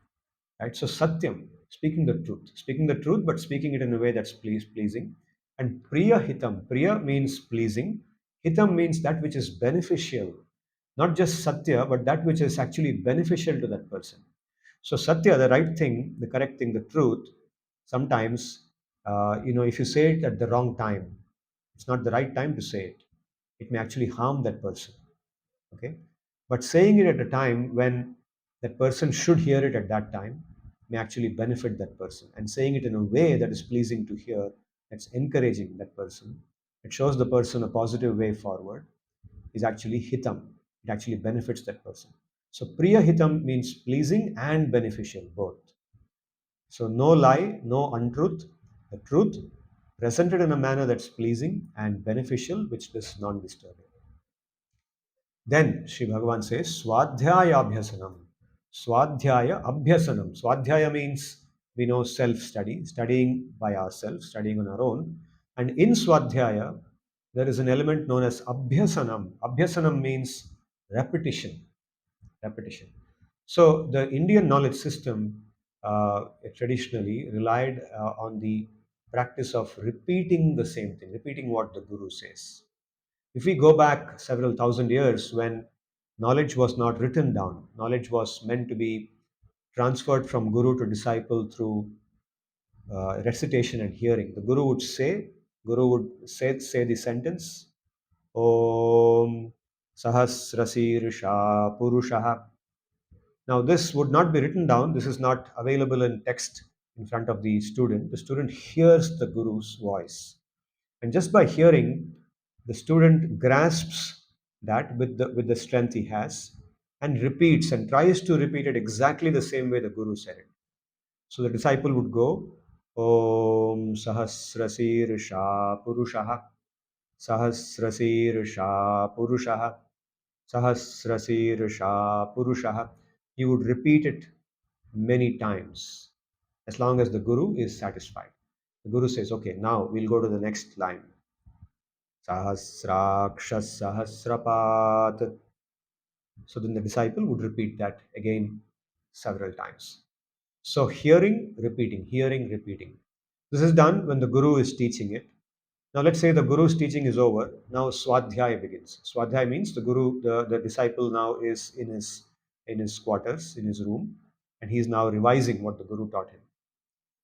Right? So satyam, speaking the truth, but speaking it in a way that's pleasing. And priya hitam, priya means pleasing. Hitam means that which is beneficial, not just satya, but that which is actually beneficial to that person. So satya, the right thing, the correct thing, the truth. Sometimes, if you say it at the wrong time, it's not the right time to say it. It may actually harm that person. Okay, but saying it at a time when that person should hear it at that time may actually benefit that person, and saying it in a way that is pleasing to hear, that's encouraging that person, it shows the person a positive way forward, is actually hitam. It actually benefits that person. So priya hitam means pleasing and beneficial both. So no lie, no untruth, the truth presented in a manner that's pleasing and beneficial, which is non-disturbing. Then Sri Bhagavan says, Swadhyaya Abhyasanam. Swadhyaya Abhyasanam. Swadhyaya means we know self study, studying by ourselves, studying on our own. And in Swadhyaya, there is an element known as Abhyasanam. Abhyasanam means repetition. Repetition. So the Indian knowledge system traditionally relied on the practice of repeating the same thing, repeating what the Guru says. If we go back several thousand years when knowledge was not written down, knowledge was meant to be transferred from guru to disciple through recitation and hearing. The guru would say the sentence, Om Sahasrasirsha Purushaha. Now, this would not be written down. This is not available in text in front of the student. The student hears the guru's voice. And just by hearing, the student grasps that with the strength he has and repeats and tries to repeat it exactly the same way the guru said it. So the disciple would go, Om Sahasrasirsha Purushaha, Sahasrasirsha Purushaha, Sahasrasirsha Purushaha. He would repeat it many times as long as the guru is satisfied. The guru says, okay, now we'll go to the next line. Sahasrakshas Sahasrapat. So then the disciple would repeat that again several times. So hearing, repeating. This is done when the guru is teaching it. Now let's say the guru's teaching is over. Now Swadhyaya begins. Swadhyaya means the disciple now is in his quarters, in his room, and he is now revising what the guru taught him.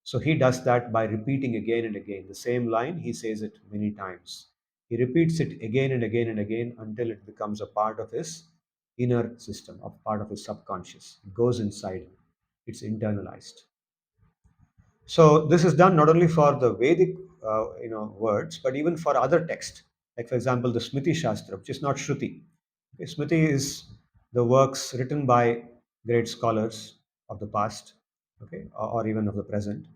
So he does that by repeating again and again. The same line, he says it many times. He repeats it again and again and again until it becomes a part of his inner system, a part of his subconscious. It goes inside him, it's internalized. So this is done not only for the Vedic, words, but even for other texts. Like for example, the Smriti Shastra, which is not Shruti. Okay, Smriti is the works written by great scholars of the past, okay, or even of the present.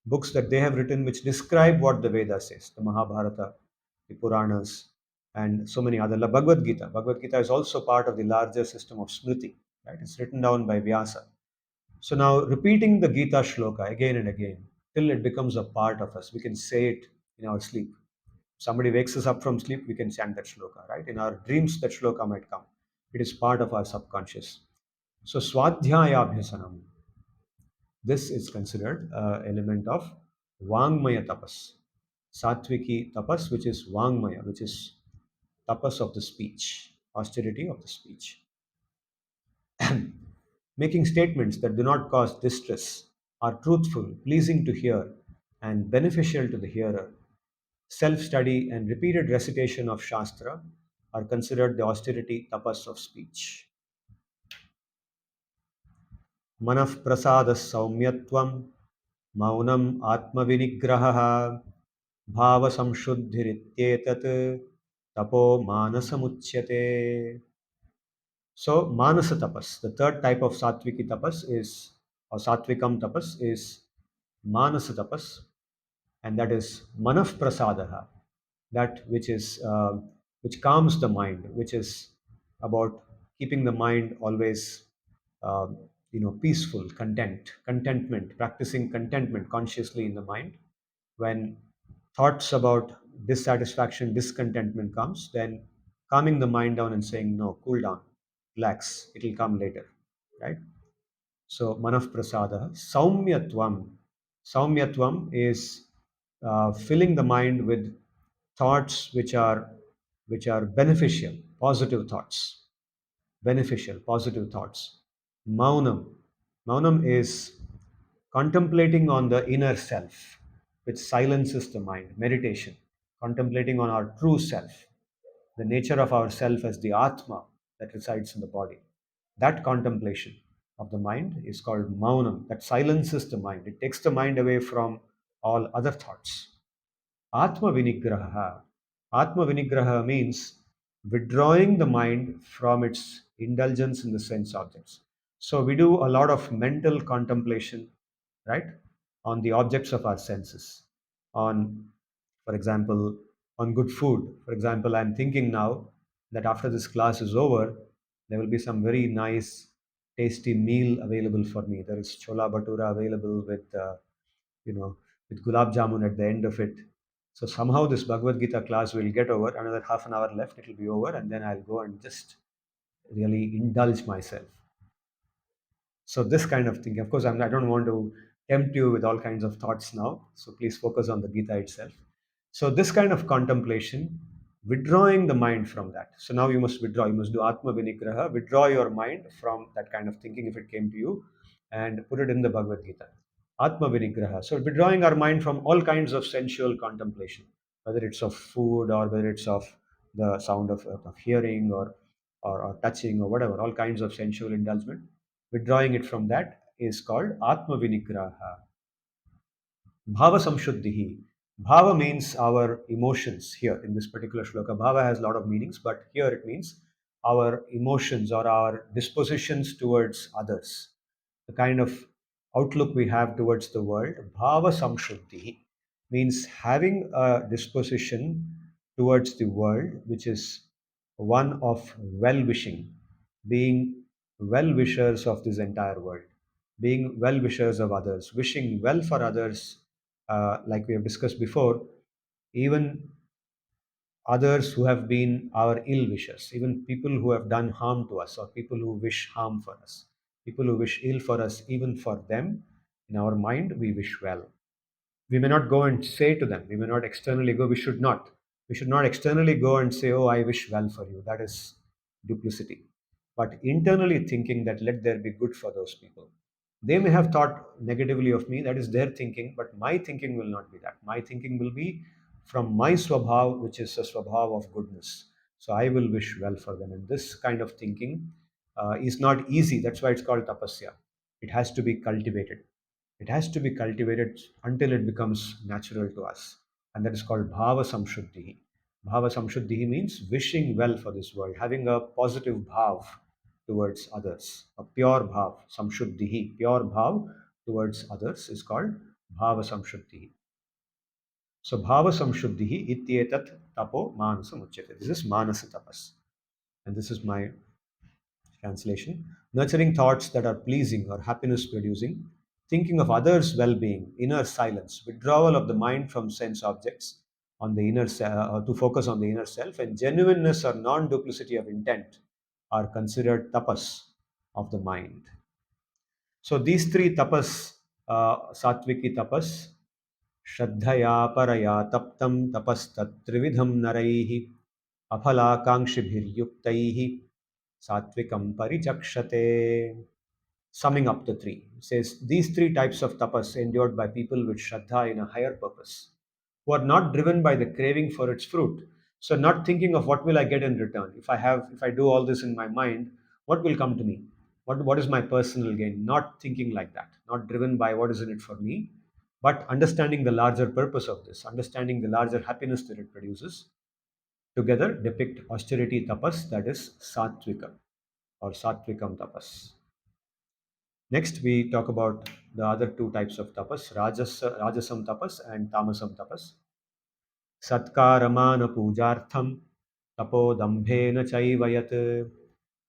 Books that they have written which describe what the Veda says, the Mahabharata, the Puranas, and so many other. La Bhagavad Gita. Bhagavad Gita is also part of the larger system of Smriti. Right? It's written down by Vyasa. So now repeating the Gita shloka again and again till it becomes a part of us. We can say it in our sleep. Somebody wakes us up from sleep, we can chant that shloka, right? In our dreams, that shloka might come. It is part of our subconscious. So Swadhyaya Abhyasanam. This is considered an element of Vangmaya tapas. Satviki tapas, which is Vangmaya, which is tapas of the speech, austerity of the speech. Making statements that do not cause distress. are truthful, pleasing to hear, and beneficial to the hearer. Self study and repeated recitation of Shastra are considered the austerity tapas of speech. Manah prasada saumyatvam, maunam atmavinigraha, bhava samshuddhirityetat, tapo manasamuchyate. So, manasa tapas, the third type of sattviki tapas is, or sattvikam tapas is manasa tapas, and that is manaf prasadaha, that which calms the mind, which is about keeping the mind always uh, peaceful, contentment, practicing contentment consciously in the mind. When thoughts about dissatisfaction, discontentment comes, then calming the mind down and saying, no, cool down, relax, it will come later, right? So manaf prasada, saumyatvam. Saumyatvam is filling the mind with thoughts which are beneficial, positive thoughts, beneficial, positive thoughts. Maunam. Maunam is contemplating on the inner self, which silences the mind. Meditation, contemplating on our true self, the nature of our self as the Atma that resides in the body. That contemplation of the mind is called maunam, that silences the mind. It takes the mind away from all other thoughts. Atma vinigraha. Atma vinigraha means withdrawing the mind from its indulgence in the sense objects. So we do a lot of mental contemplation, right, on the objects of our senses, on, for example, on good food. For example, I'm thinking now that after this class is over, there will be some very nice, tasty meal available for me. There is chola bhatura available you know, with gulab jamun at the end of it. So somehow this Bhagavad Gita class will get over. Another half an hour left, it will be over, and then I'll go and just really indulge myself. So this kind of thing. Of course, I don't want to tempt you with all kinds of thoughts now. So please focus on the Gita itself. So this kind of contemplation, withdrawing the mind from that. So now you must withdraw. You must do Atma Vinigraha. Withdraw your mind from that kind of thinking if it came to you, and put it in the Bhagavad Gita. Atma Vinigraha. So withdrawing our mind from all kinds of sensual contemplation, whether it's of food or whether it's of the sound of hearing or touching or whatever, all kinds of sensual indulgence. Withdrawing it from that is called Atma Vinigraha. Bhava Samshuddhihi. Bhava means our emotions here in this particular shloka. Bhava has a lot of meanings, but here it means our emotions or our dispositions towards others, the kind of outlook we have towards the world. Bhava Samshuddhihi means having a disposition towards the world which is one of well wishing, being well wishers of this entire world, being well wishers of others, wishing well for others, like we have discussed before, even others who have been our ill wishers, even people who have done harm to us, or people who wish harm for us, people who wish ill for us, even for them, in our mind, we wish well. We may not go and say to them, we may not externally go, we should not externally go and say, oh, I wish well for you. That is duplicity. But internally thinking that let there be good for those people. They may have thought negatively of me, that is their thinking, but my thinking will not be that. My thinking will be from my swabhav, which is a swabhav of goodness. So I will wish well for them, and this kind of thinking is not easy. That's why it's called tapasya. It has to be cultivated. It has to be cultivated until it becomes natural to us. And that is called Bhava Samshuddhi. Bhava Samshuddhi means wishing well for this world, having a positive bhav towards others. A pure bhav, Samshuddhi, pure bhav towards others is called Bhava Samshuddhi. So Bhava Samshuddhi ityetat tapo manasa muchyate. This is manasa tapas. And this is my translation. Nurturing thoughts that are pleasing or happiness producing, thinking of others' well being, inner silence, withdrawal of the mind from sense objects on the to focus on the inner self, and genuineness or non duplicity of intent are considered tapas of the mind. So these three tapas, sattviki tapas, Shraddhaya paraya taptam tapastatrividham naraihi aphalakangshibiryuktaihi satvikam parichakshate. summing up the three. It says these three types of tapas endured by people with shraddha in a higher purpose, who are not driven by the craving for its fruit. So not thinking of what will I get in return. If I do all this in my mind, what will come to me? What is my personal gain? Not thinking like that, not driven by what is in it for me, but understanding the larger purpose of this, understanding the larger happiness that it produces, together depict austerity tapas, that is sattvika or sattvikam tapas. Next, we talk about the other two types of tapas, rajasam tapas and tamasam tapas. Satkaramana pujartham tapodambhena chaiva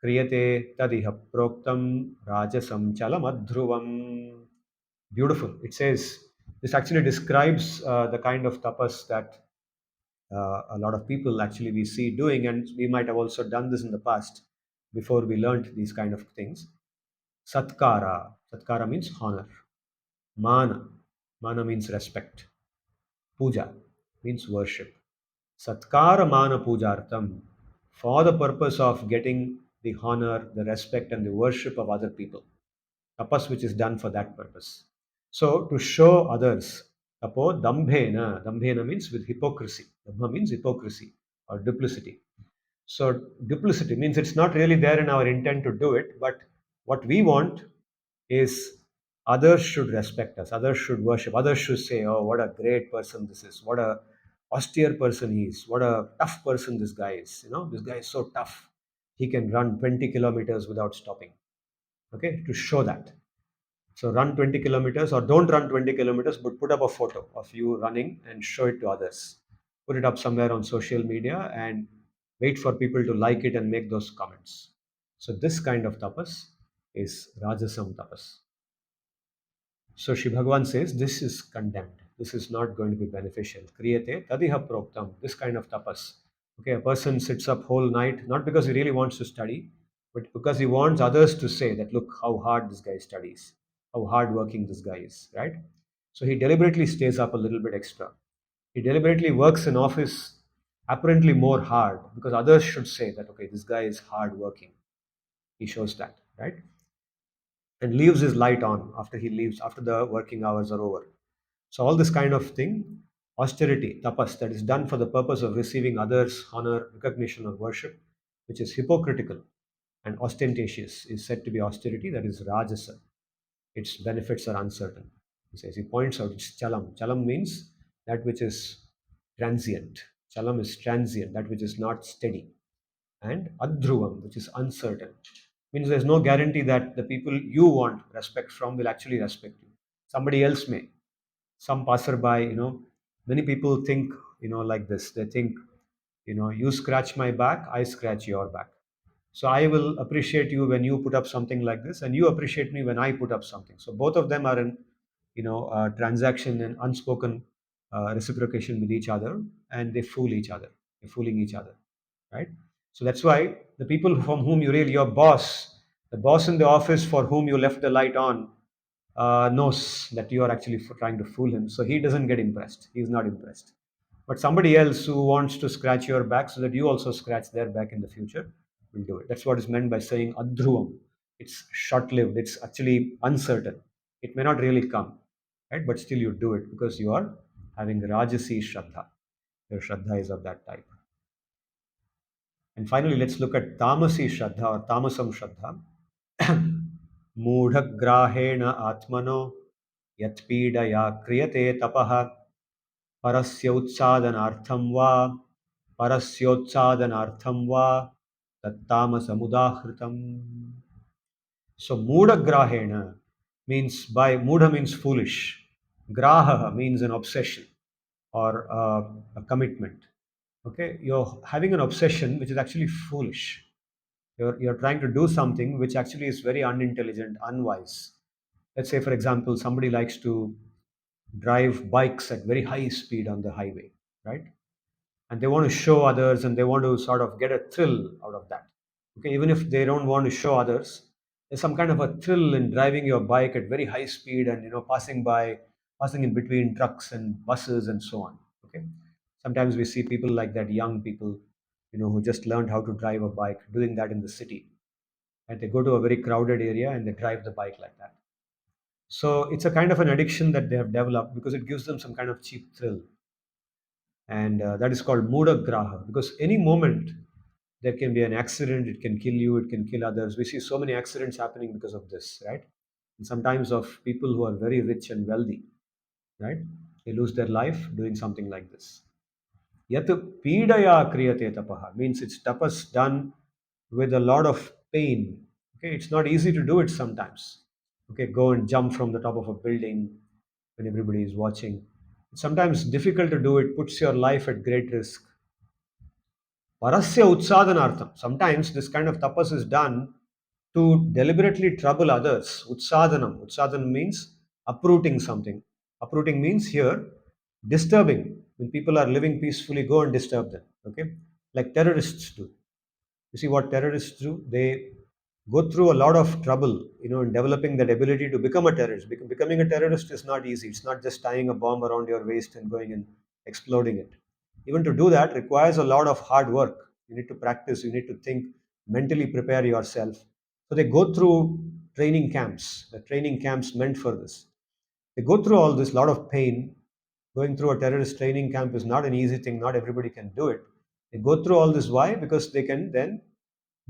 kriyate tadiha proktam rajasam chalamadhruvam. Beautiful. It says, this actually describes the kind of tapas that a lot of people actually we see doing, and we might have also done this in the past before we learned these kind of things. Satkara means honor. Mana means respect. Puja means worship. Satkara mana pujartam, for the purpose of getting the honor, the respect, and the worship of other people. Tapas which is done for that purpose. So to show others, tapo dambhena means with hypocrisy. Dhamma means hypocrisy or duplicity. So duplicity means it's not really there in our intent to do it, but what we want is others should respect us, others should worship, others should say, oh, what a great person this is, what a austere person he is, what a tough person this guy is. This guy is so tough. He can run 20 kilometers without stopping. Okay, to show that. So run 20 kilometers or don't run 20 kilometers, but put up a photo of you running and show it to others. Put it up somewhere on social media and wait for people to like it and make those comments. So this kind of tapas is Rajasam tapas. So Shri Bhagavan says this is condemned. This is not going to be beneficial. Kriyate tadiha proktam. This kind of tapas. Okay, a person sits up whole night, not because he really wants to study, but because he wants others to say that, look how hard this guy studies, how hard working this guy is, right? So he deliberately stays up a little bit extra. He deliberately works in office apparently more hard because others should say that, okay, this guy is hard working. He shows that, right? And leaves his light on after he leaves, after the working hours are over. So all this kind of thing, austerity, tapas, that is done for the purpose of receiving others' honor, recognition, or worship, which is hypocritical and ostentatious, is said to be austerity, that is rajasa. Its benefits are uncertain. He says, he points out it's chalam. Chalam means that which is transient. Chalam is transient, that which is not steady. And adhruvam, which is uncertain. Means there's no guarantee that the people you want respect from will actually respect you. Somebody else may. Some passerby, many people think, like this. They think, you scratch my back, I scratch your back. So I will appreciate you when you put up something like this, and you appreciate me when I put up something. So both of them are in, transaction and unspoken reciprocation with each other, and they fool each other. They're fooling each other, right? So that's why the people from whom you really, your boss, the boss in the office for whom you left the light on, knows that you are actually trying to fool him. So he doesn't get impressed. He's not impressed. But somebody else who wants to scratch your back so that you also scratch their back in the future will do it. That's what is meant by saying adhruvam. It's short lived, it's actually uncertain. It may not really come, right? But still you do it because you are having Rajasi Shraddha. Your Shraddha is of that type. And finally, let's look at Tamasi Shraddha or Tamasam Shraddha. मूढग्राहेण आत्मनो यत्पीडया क्रियते तपः परस्योत्सादनार्थं वा परस्योत्सादनार्थं वा तत्तामसमुदाहृतम्. So moodagrahena means, by mudha means foolish. Graha means an obsession or a commitment. Okay, you're having an obsession which is actually foolish. You're trying to do something which actually is very unintelligent, unwise. Let's say, for example, somebody likes to drive bikes at very high speed on the highway, right? And they want to show others and they want to sort of get a thrill out of that. Okay, even if they don't want to show others, there's some kind of a thrill in driving your bike at very high speed and passing in between trucks and buses and so on. Okay, sometimes we see people like that, young people, who just learned how to drive a bike, doing that in the city. and they go to a very crowded area and they drive the bike like that. So it's a kind of an addiction that they have developed because it gives them some kind of cheap thrill, and that is called mudagraha. Because any moment there can be an accident, it can kill you, it can kill others. We see so many accidents happening because of this, right? And sometimes of people who are very rich and wealthy, right? They lose their life doing something like this. Yat pidaya kriyate tapaha means it's tapas done with a lot of pain. Okay, it's not easy to do it sometimes. Okay, go and jump from the top of a building when everybody is watching. It's sometimes difficult to do it, puts your life at great risk. Parasya utsadanartham. Sometimes this kind of tapas is done to deliberately trouble others. Utsadanam. Utsadanam means uprooting something. Uprooting means here disturbing. When people are living peacefully, go and disturb them. Okay, like terrorists do. You see what terrorists do? They go through a lot of trouble, in developing that ability to become a terrorist. Becoming a terrorist is not easy. It's not just tying a bomb around your waist and going and exploding it. Even to do that requires a lot of hard work. You need to practice. You need to think, mentally prepare yourself. So they go through training camps. The training camps meant for this. They go through all this lot of pain. Going through a terrorist training camp is not an easy thing. Not everybody can do it. They go through all this. Why? Because they can then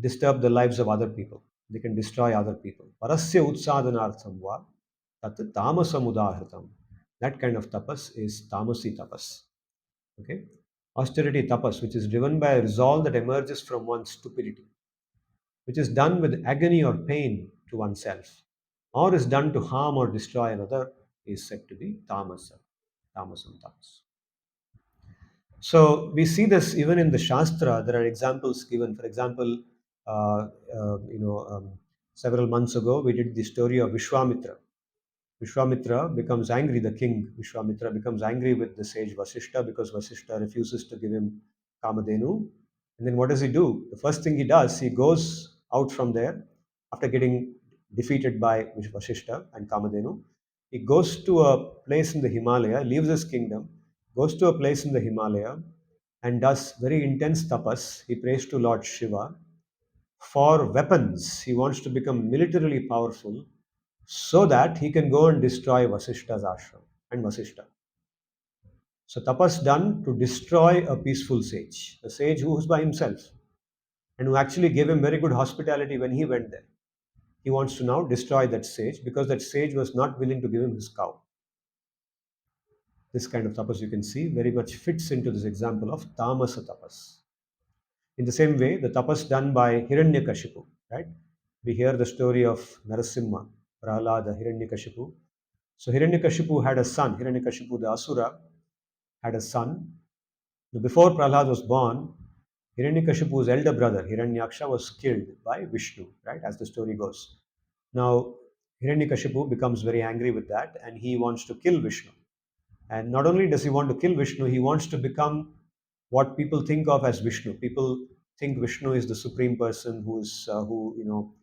disturb the lives of other people. They can destroy other people. Parasya utsadanartham va tat tamasam udahritam. That kind of tapas is tamasi tapas. Okay? Austerity tapas, which is driven by a resolve that emerges from one's stupidity, which is done with agony or pain to oneself, or is done to harm or destroy another, is said to be tamasa, tamasam tapas. So we see this even in the Shastra. There are examples given. For example, uh, several months ago we did the story of Vishwamitra. Vishwamitra becomes angry. The king Vishwamitra becomes angry with the sage Vasishta because Vasishta refuses to give him Kamadhenu. And then what does he do? The first thing he does, he goes out from there after getting defeated by Vasishta and Kamadhenu. He goes to a place in the Himalaya, leaves his kingdom, goes to a place in the Himalaya, and does very intense tapas. He prays to Lord Shiva for weapons. He wants to become militarily powerful so that he can go and destroy Vasishta's ashram and Vasishta. So tapas done to destroy a peaceful sage, a sage who was by himself and who actually gave him very good hospitality when he went there. He wants to now destroy that sage because that sage was not willing to give him his cow. This kind of tapas you can see very much fits into this example of tamasa tapas. In the same way, the tapas done by Hiranyakashipu, right? We hear the story of Narasimha, Prahlada, Hiranyakashipu. So Hiranyakashipu had a son. Hiranyakashipu, the Asura, had a son. Now, before Prahlad was born, Hiranyakashipu's elder brother, Hiranyaksha, was killed by Vishnu, right? As the story goes. Now, Hiranyakashipu becomes very angry with that and he wants to kill Vishnu. And not only does he want to kill Vishnu, he wants to become what people think of as Vishnu. People think Vishnu is the supreme person who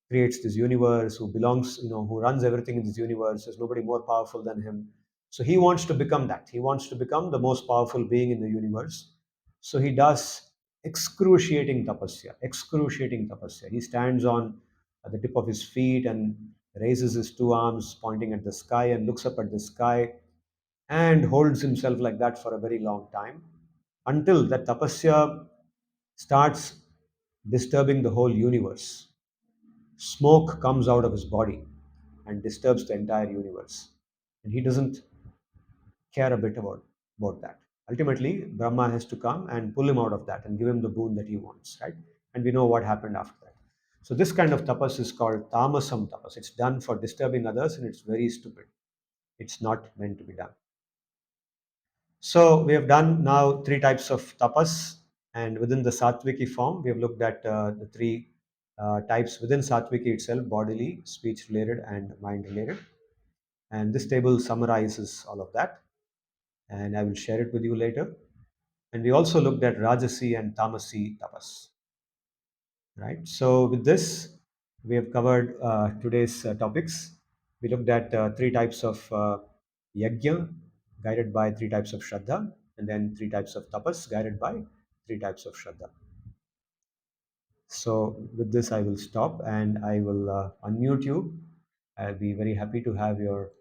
creates this universe, who belongs, who runs everything in this universe. There's nobody more powerful than him. So he wants to become that. He wants to become the most powerful being in the universe. So he does excruciating tapasya. Excruciating tapasya. He stands on the tip of his feet and raises his two arms, pointing at the sky, and looks up at the sky and holds himself like that for a very long time until that tapasya starts disturbing the whole universe. Smoke comes out of his body and disturbs the entire universe. And he doesn't care a bit about that. Ultimately, Brahma has to come and pull him out of that and give him the boon that he wants, right? And we know what happened after that. So this kind of tapas is called tamasam tapas. It's done for disturbing others and it's very stupid. It's not meant to be done. So we have done now three types of tapas, and within the Satviki form, we have looked at the three types within Satviki itself: bodily, speech-related, and mind-related. And this table summarizes all of that, and I will share it with you later. And we also looked at Rajasi and Tamasi tapas. Right. So with this, we have covered today's topics. We looked at three types of yajna, guided by three types of shraddha, and then three types of tapas, guided by three types of shraddha. So with this, I will stop and I will unmute you. I'll be very happy to have your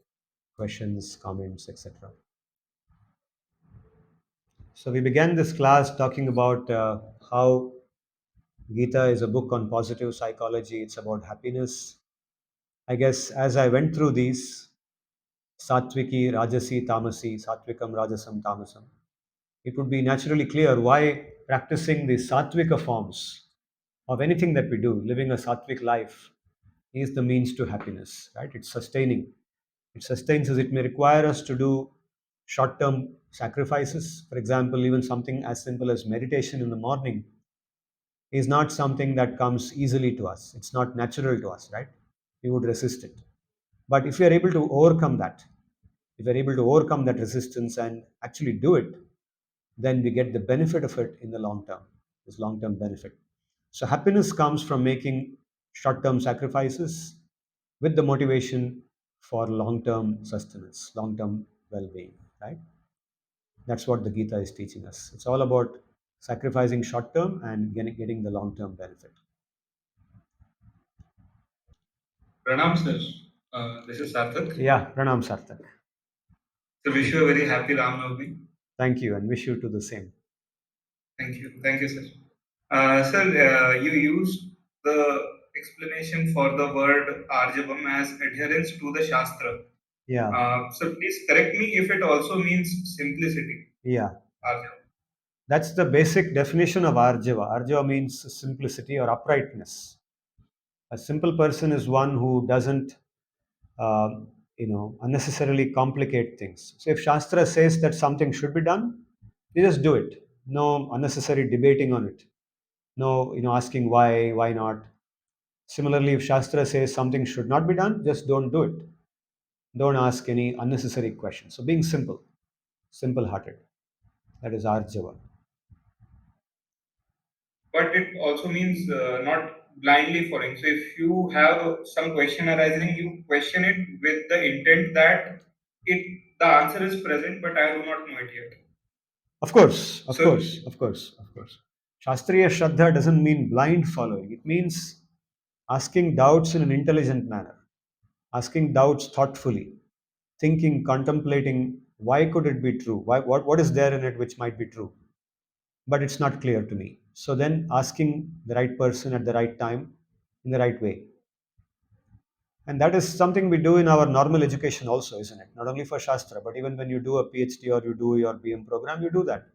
questions, comments, etc. So we began this class talking about how Gita is a book on positive psychology. It's about happiness. I guess as I went through these, sattviki, rajasi, tamasi, sattvikam, rajasam, tamasam, it would be naturally clear why practicing the sattvika forms of anything that we do, living a sattvic life, is the means to happiness, right? It's sustaining. It sustains us. It may require us to do short term sacrifices. For example, even something as simple as meditation in the morning is not something that comes easily to us. It's not natural to us, right? We would resist it. But if we are able to overcome that, if we're able to overcome that resistance and actually do it, then we get the benefit of it in the long term, this long term benefit. So, happiness comes from making short term sacrifices with the motivation for long term sustenance, long term well being, right? That's what the Gita is teaching us. It's all about sacrificing short term and getting the long term benefit. Pranam sir, this is Sarthak. Yeah, Pranam Sarthak. So wish you a very happy Ram Navami. Thank you and wish you to the same. Thank you, sir. Sir, you used the explanation for the word Arjavam as adherence to the Shastra. Yeah, So please correct me if it also means simplicity. yeah. Arjavam. That's the basic definition of Arjava. Arjava means simplicity or uprightness. A simple person is one who doesn't, uh, unnecessarily complicate things. So if Shastra says that something should be done, you just do it. No unnecessary debating on it. No, asking why not. Similarly, if Shastra says something should not be done, just don't do it. Don't ask any unnecessary questions. So being simple, simple-hearted. That is Arjava. But it also means not blindly following. So if you have some question arising, you question it with the intent that the answer is present, but I do not know it yet. Of course, of So course, of course, of course. Shastriya Shraddha doesn't mean blind following. It means asking doubts in an intelligent manner, asking doubts thoughtfully, thinking, contemplating why could it be true? What is there in it which might be true? But it's not clear to me. So then asking the right person at the right time in the right way. And that is something we do in our normal education also, isn't it? Not only for Shastra, but even when you do a PhD or you do your BM program, you do that.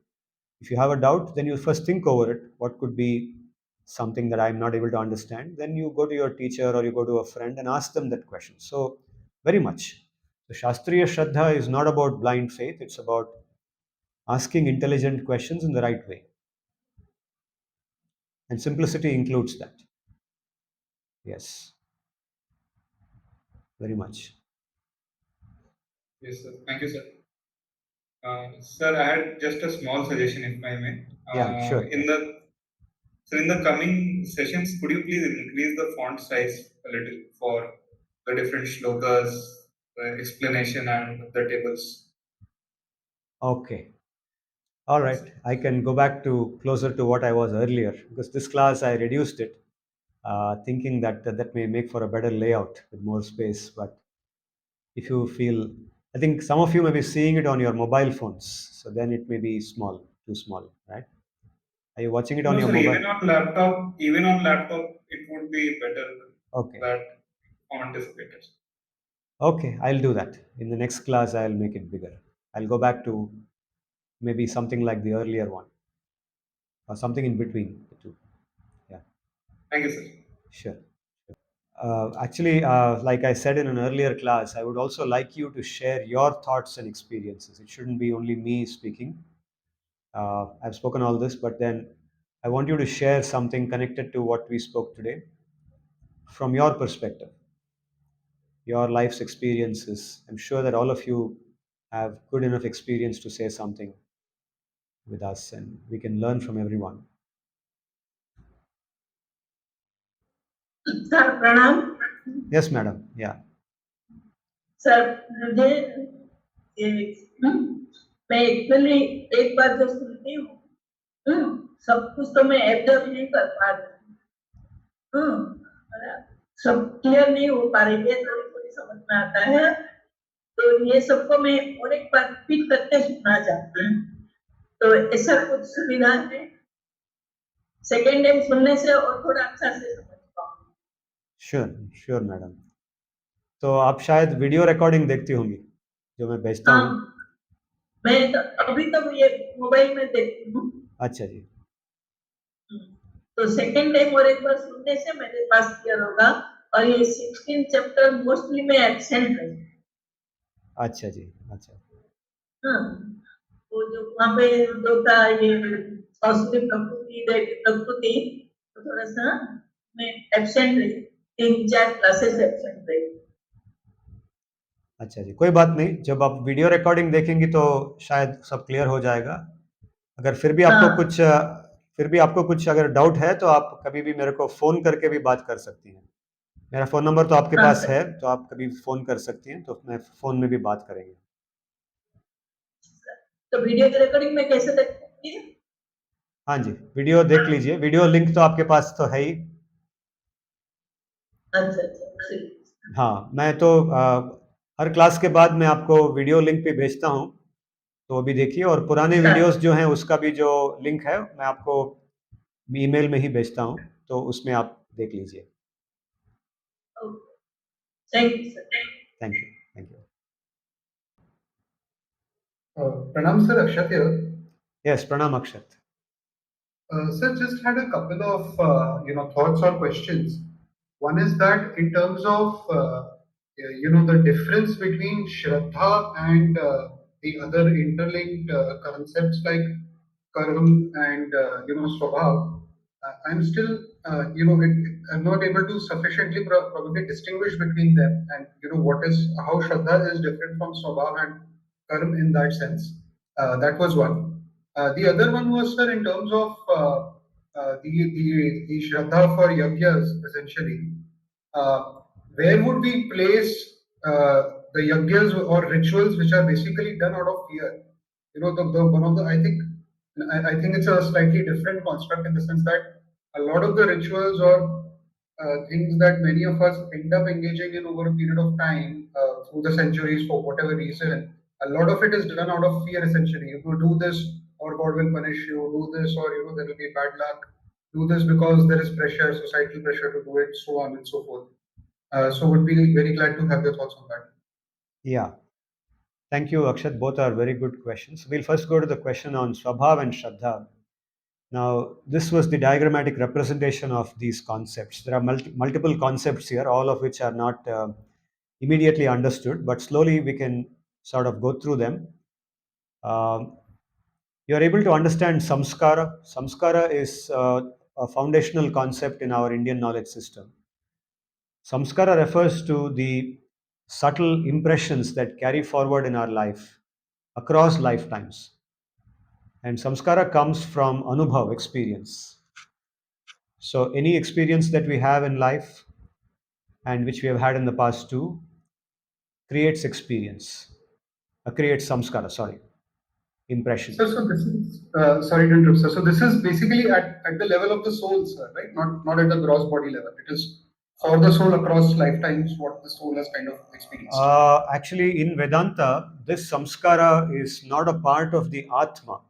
If you have a doubt, then you first think over it. What could be something that I'm not able to understand? Then you go to your teacher or you go to a friend and ask them that question. So, very much. The Shastriya Shraddha is not about blind faith, it's about asking intelligent questions in the right way. And simplicity includes that. Yes, very much. yes, sir. Thank you, sir. Sir, I had just a small suggestion, if I may. Yeah, sure. Yeah. In the coming sessions, could you please increase the font size a little for the different shlokas, the explanation, and the tables? Okay. All Yes, right. sir. I can go back to closer to what I was earlier because this class I reduced it, thinking that that may make for a better layout with more space. But if you feel, I think some of you may be seeing it on your mobile phones, so then it may be small, too small, right? Are you watching it on No, your sir. mobile? Even on laptop, it would be better Okay. that font is better. Okay, I'll do that. In the next class, I'll make it bigger. I'll go back to maybe something like the earlier one or something in between the two. Yeah, Thank you, sir. sure. Actually, like I said in an earlier class, I would also like you to share your thoughts and experiences. It shouldn't be only me speaking. I've spoken all this, but then I want you to share something connected to what we spoke today from your perspective, your life's experiences. I'm sure that all of you have good enough experience to say something with us, and we can learn from everyone. Sir प्रणाम. Yes, madam. Yeah. Sir मुझे मैं actually एक बार जो सुनती हूँ, सब कुछ तो मैं एब्जॉर्ब नहीं कर पा रही. सब क्लियर नहीं हो पा रही है, थोड़ी थोड़ी समझ में आता है, तो ये सबको मैं और एक बार रिपीट करके सुनना चाहती हूँ, तो ऐसा कुछ सुविधा है सेकेंड टाइम सुनने से और थोड़ा अच्छा से समझ पाऊँ? Sure sure madam. तो आप शायद वीडियो रिकॉर्डिंग देखती होंगी जो मैं भेजता हाँ, हूँ। मैं तो अभी तक ये मोबाइल में देखती हूँ। अच्छा जी। तो सेकेंड टाइम और एक बार सुनने से मेरे पास क्लियर होगा, और ये 16 चैप्टर मोस्टली में एब्सेंट है। अच्छा जी। अच्छा। हाँ, वो जो वहाँ पे जो था ये औषधि प्रकृति, दैवी प्रकृति, तो थोड़ा सा मैं एब्सेंट रही, 3-4 क्लासेस एब्सेंट रही। अच्छा जी, कोई बात नहीं, जब आप वीडियो रिकॉर्डिंग देखेंगी तो शायद सब क्लियर हो जाएगा। अगर हाँ, फिर भी आपको कुछ अगर डाउट है तो आप कभी भी मेरे को फ़ोन करके भी बात कर सकती हैं। मेरा फ़ोन नंबर तो आपके हाँ पास सर, है, तो आप कभी फ़ोन कर सकती हैं, तो मैं फ़ोन में भी बात करेंगे। तो वीडियो की रिकॉर्डिंग में कैसे देखूंगी? हाँ जी, वीडियो देख लीजिए, वीडियो लिंक तो आपके पास तो है ही। अच्छा अच्छा, ठीक। हाँ, मैं तो हर क्लास के बाद मैं आपको वीडियो लिंक भी भेजता हूँ, तो वो भी देखिए, और पुराने सर, वीडियोस जो हैं उसका भी जो लिंक है मैं आपको ईमेल में ही भेजता हूँ, तो उसमें आप देख लीजिए। Thank you sir. Thank you. Thank you. Pranam sir, Akshat here. Yes, प्रणाम अक्षत। Sir, just had a couple of thoughts or questions. One is that in terms of the difference between Shraddha and the other interlinked concepts like Karam and Swabhav, I'm still I'm not able to sufficiently probably distinguish between them, and what is how Shraddha is different from Swabhav and Karam in that sense. That was one. The other one was, sir, in terms of the Shraddha for yajnas, essentially. Uh, where would we place the yajnas or rituals which are basically done out of fear? The one of the I think it's a slightly different construct in the sense that a lot of the rituals or things that many of us end up engaging in over a period of time through the centuries for whatever reason, a lot of it is done out of fear essentially. If you do this, or God will punish you, do this, or there will be bad luck, do this because there is pressure, societal pressure to do it, so on and so forth. So would be very glad to have your thoughts on that. Yeah, thank you, Akshat. Both are very good questions. We'll first go to the question on Swabhav and Shraddha. Now, this was the diagrammatic representation of these concepts. There are multiple concepts here, all of which are not immediately understood, but slowly we can sort of go through them. Um, you are able to understand samskara. Samskara is a foundational concept in our Indian knowledge system. Samskara refers to the subtle impressions that carry forward in our life across lifetimes. And samskara comes from anubhav, experience. So, any experience that we have in life and which we have had in the past too creates experience, creates samskara, sorry, impression. So this is sorry to interrupt, sir. So this is basically at the level of the soul, sir, right? Not at the gross body level. It is for the soul across lifetimes what the soul has kind of experienced. Actually, in Vedanta, this samskara is not a part of the Atma.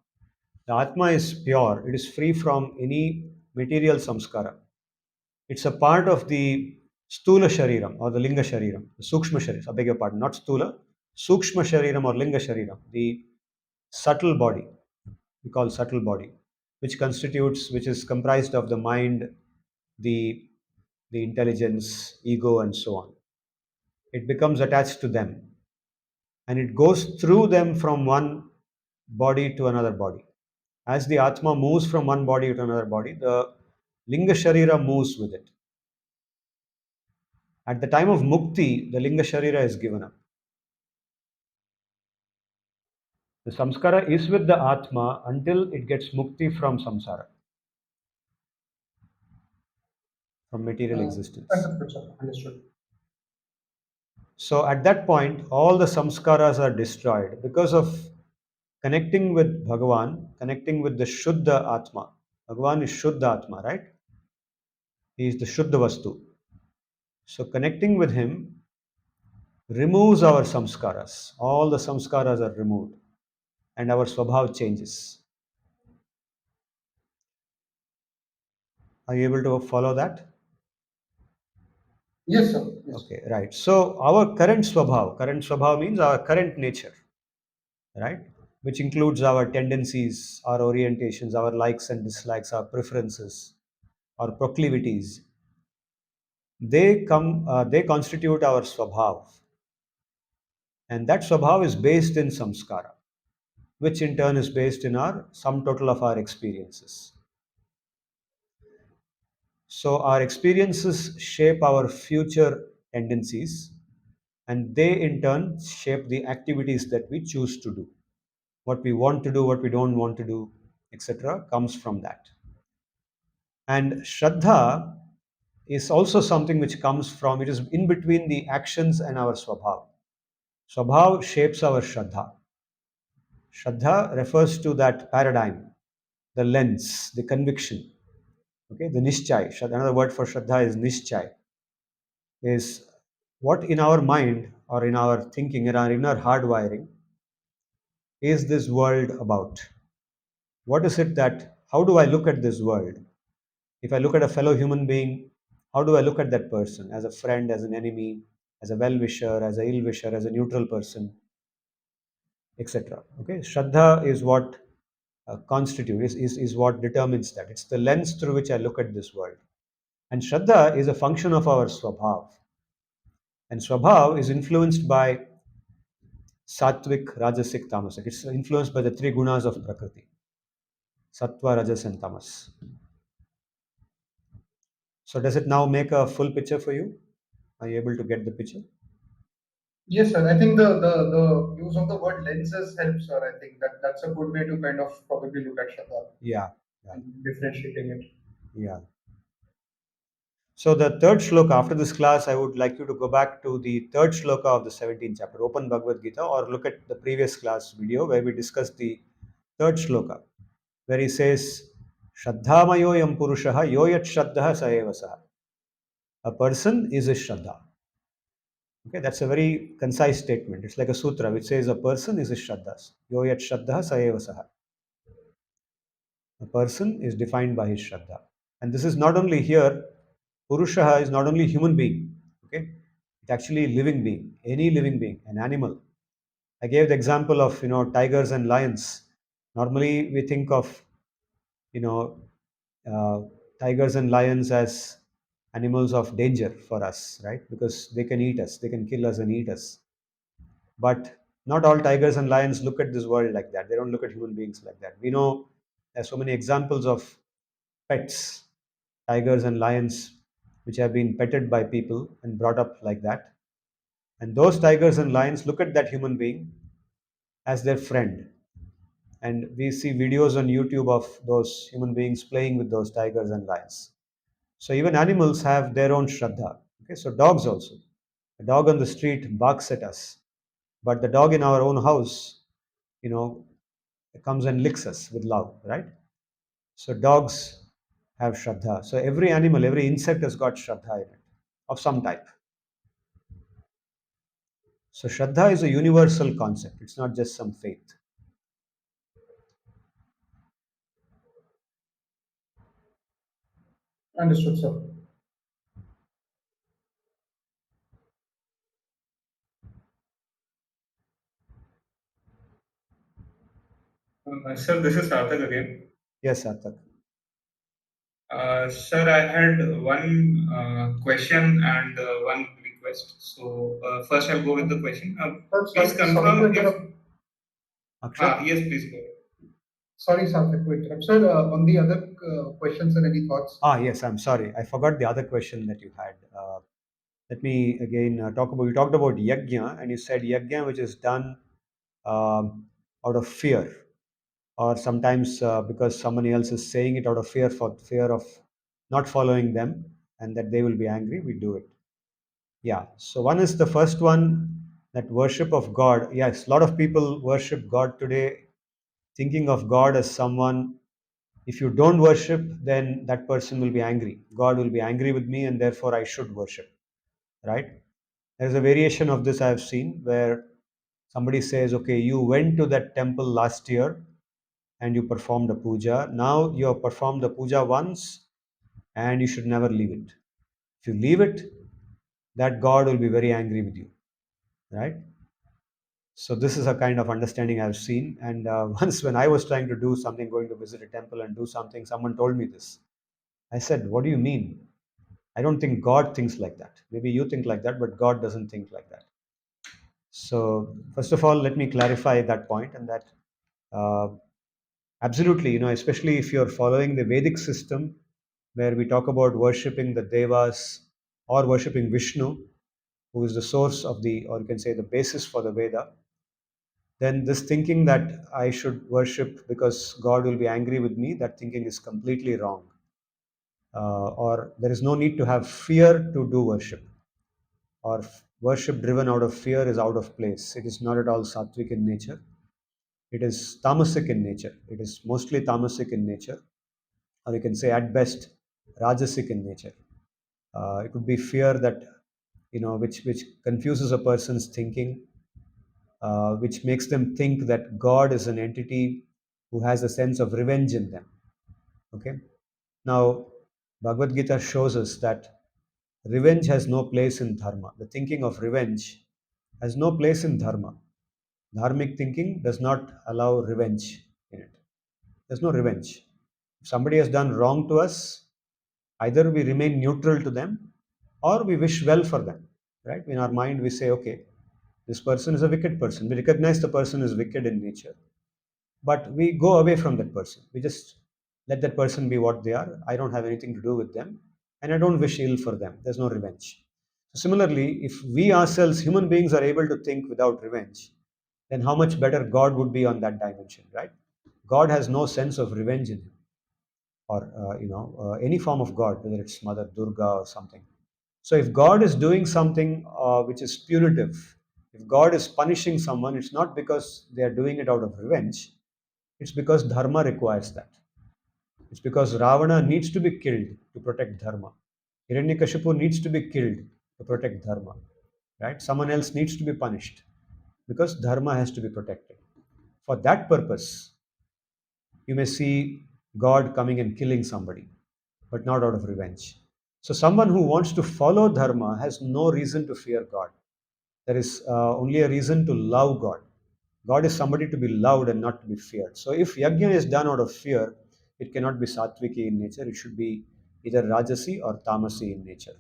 The Atma is pure, it is free from any material samskara. It's a part of the Stula Shariram or the Linga Shariram, the Sukshma Shariram, I beg your pardon, not Stula, Sukshma Shariram or Linga Shariram, the subtle body, we call subtle body, which is comprised of the mind, the, the intelligence, ego, and so on. It becomes attached to them and it goes through them from one body to another body. As the Atma moves from one body to another body, the Linga Sharira moves with it. At the time of Mukti, the Linga Sharira is given up. The samskara is with the Atma until it gets Mukti from samsara, from material existence. Understood, sir. Understood. So at that point, all the samskaras are destroyed because of connecting with Bhagavan, connecting with the Shuddha Atma. Bhagavan is Shuddha Atma, right? He is the Shuddha Vastu. So connecting with him removes our samskaras. All the samskaras are removed and our swabhav changes. Are you able to follow that? Yes, sir. Yes. Okay, right. So our current swabhav means our current nature, right? Which includes our tendencies, our orientations, our likes and dislikes, our preferences, our proclivities. They constitute our swabhav, and that swabhav is based in samskara, which in turn is based in our sum total of our experiences. So our experiences shape our future tendencies, and they in turn shape the activities that we choose to do. What we want to do, what we don't want to do, etc., comes from that. And Shraddha is also something which comes from, it is in between the actions and our Swabhav. Swabhav shapes our Shraddha. Shraddha refers to that paradigm, the lens, the conviction. Okay, the Nishchay. Another word for Shraddha is Nishchay, is what in our mind or in our thinking, in our inner hardwiring, is this world about? What is it that, how do I look at this world? If I look at a fellow human being, how do I look at that person? As a friend, as an enemy, as a well wisher, as a ill wisher, as a neutral person, etc. Okay, Shraddha is what constitutes, is what determines that. It's the lens through which I look at this world. And Shraddha is a function of our Swabhav. And Swabhav is influenced by Sattvic, Rajasic, Tamasic. It's influenced by the three gunas of Prakriti, Sattva, Rajas, and Tamas. So, does it now make a full picture for you? Are you able to get the picture? Yes, sir. I think the use of the word lenses helps, sir. I think that's a good way to kind of probably look at Shraddha Yeah, yeah, and differentiating it. yeah. So, the third shloka after this class, I would like you to go back to the third shloka of the 17th chapter, open Bhagavad-Gita, or look at the previous class video where we discussed the third shloka, where he says, Shraddhamayo yam purushaha yoyat shraddha sa eva saha. A person is a shraddha. Okay, that's a very concise statement. It's like a sutra which says a person is a shraddha. Yoyat shraddha sa eva saha. A person is defined by his shraddha. And this is not only here, Purushaha is not only human being, okay? It's actually living being, any living being, an animal. I gave the example of, tigers and lions. Normally we think of, you know, uh, tigers and lions as animals of danger for us, right? Because they can eat us, they can kill us and eat us. But not all tigers and lions look at this world like that. They don't look at human beings like that. We know there's so many examples of pets, tigers and lions, which have been petted by people and brought up like that. And those tigers and lions look at that human being as their friend. And we see videos on YouTube of those human beings playing with those tigers and lions. So even animals have their own shraddha. Okay, so dogs also. A dog on the street barks at us, but the dog in our own house, you know, comes and licks us with love, right? So dogs have shraddha. So every animal, every insect has got shraddha in it of some type. So shraddha is a universal concept. It's not just some faith. Understood, sir. Sir, this is Sarthak again. Yes, Arthak. Sir, I had one question and one request. So first, I'll go with the question. Please Sorry to confirm if. interrupt. Akshat? Yes, please go. Sorry, Sarthak, to interrupt. Sir, on the other questions and any thoughts? Yes, I'm sorry. I forgot the other question that you had. Let me again talk about, you talked about yajna, and you said yajna which is done out of fear, or sometimes because someone else is saying it out of fear, for fear of not following them and that they will be angry, we do it. Yeah. So one is the first one, that worship of God. Yes, a lot of people worship God today, thinking of God as someone If you don't worship, then that person will be angry. God will be angry with me, and therefore I should worship. Right? There's a variation of this I have seen where somebody says, okay, you went to that temple last year and you performed a puja. Now you have performed the puja once and you should never leave it. If you leave it, that God will be very angry with you. Right? So this is a kind of understanding I've seen. And once when I was trying to do something, going to visit a temple and do something, someone told me this. I said, what do you mean? I don't think God thinks like that. Maybe you think like that, but God doesn't think like that. So first of all, let me clarify that point, and that uh, absolutely, especially if you're following the Vedic system, where we talk about worshipping the devas or worshipping Vishnu, who is the source of the, or you can say the basis for the Veda, then this thinking that I should worship because God will be angry with me, that thinking is completely wrong. Or there is no need to have fear to do worship, or worship driven out of fear is out of place. It is not at all sattvic in nature. It is tamasic in nature. It is mostly tamasic in nature, or you can say at best rajasic in nature. It would be fear that which confuses a person's thinking, which makes them think that God is an entity who has a sense of revenge in them. Okay. Now, Bhagavad Gita shows us that revenge has no place in dharma. The thinking of revenge has no place in dharma. Dharmic thinking does not allow revenge in it. There's no revenge. If somebody has done wrong to us, either we remain neutral to them or we wish well for them. Right? In our mind, we say, okay, this person is a wicked person. We recognize the person is wicked in nature, but we go away from that person. We just let that person be what they are. I don't have anything to do with them, and I don't wish ill for them. There's no revenge. So similarly, if we ourselves, human beings, are able to think without revenge, then how much better God would be on that dimension, right? God has no sense of revenge in him, or any form of God, whether it's Mother Durga or something. So if God is doing something which is punitive, if God is punishing someone, it's not because they are doing it out of revenge. It's because dharma requires that. It's because Ravana needs to be killed to protect dharma. Hiranyakashipu needs to be killed to protect dharma. Right? Someone else needs to be punished because dharma has to be protected. For that purpose, you may see God coming and killing somebody, but not out of revenge. So, someone who wants to follow dharma has no reason to fear God. There is only a reason to love God. God is somebody to be loved and not to be feared. So, if yajna is done out of fear, it cannot be sattviki in nature. It should be either rajasi or tamasi in nature.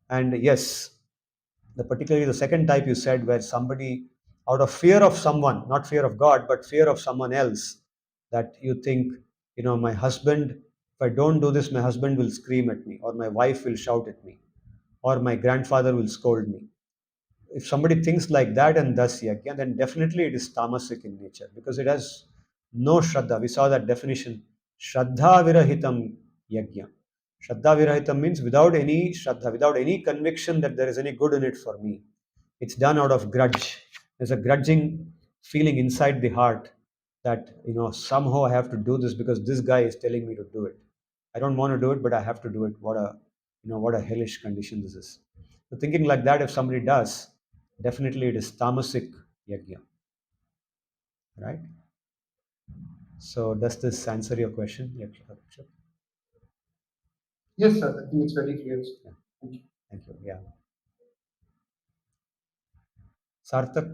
And yes, particularly the second type you said, where somebody, out of fear of someone, not fear of God, but fear of someone else, that you think, my husband, if I don't do this, my husband will scream at me, or my wife will shout at me, or my grandfather will scold me. If somebody thinks like that and does yajna, then definitely it is tamasic in nature, because it has no shraddha. We saw that definition. Shraddha virahitam yajna. Shraddha virahitam means without any shraddha, without any conviction that there is any good in it for me. It's done out of grudge. There's a grudging feeling inside the heart that somehow I have to do this because this guy is telling me to do it. I don't want to do it, but I have to do it. What a hellish condition this is. So thinking like that, if somebody does, definitely it is tamasic yajna, right? So does this answer your question? Yeah, sure. Yes, sir. I think it's very clear. Yeah. Thank you. Thank you. Yeah. Sarthak?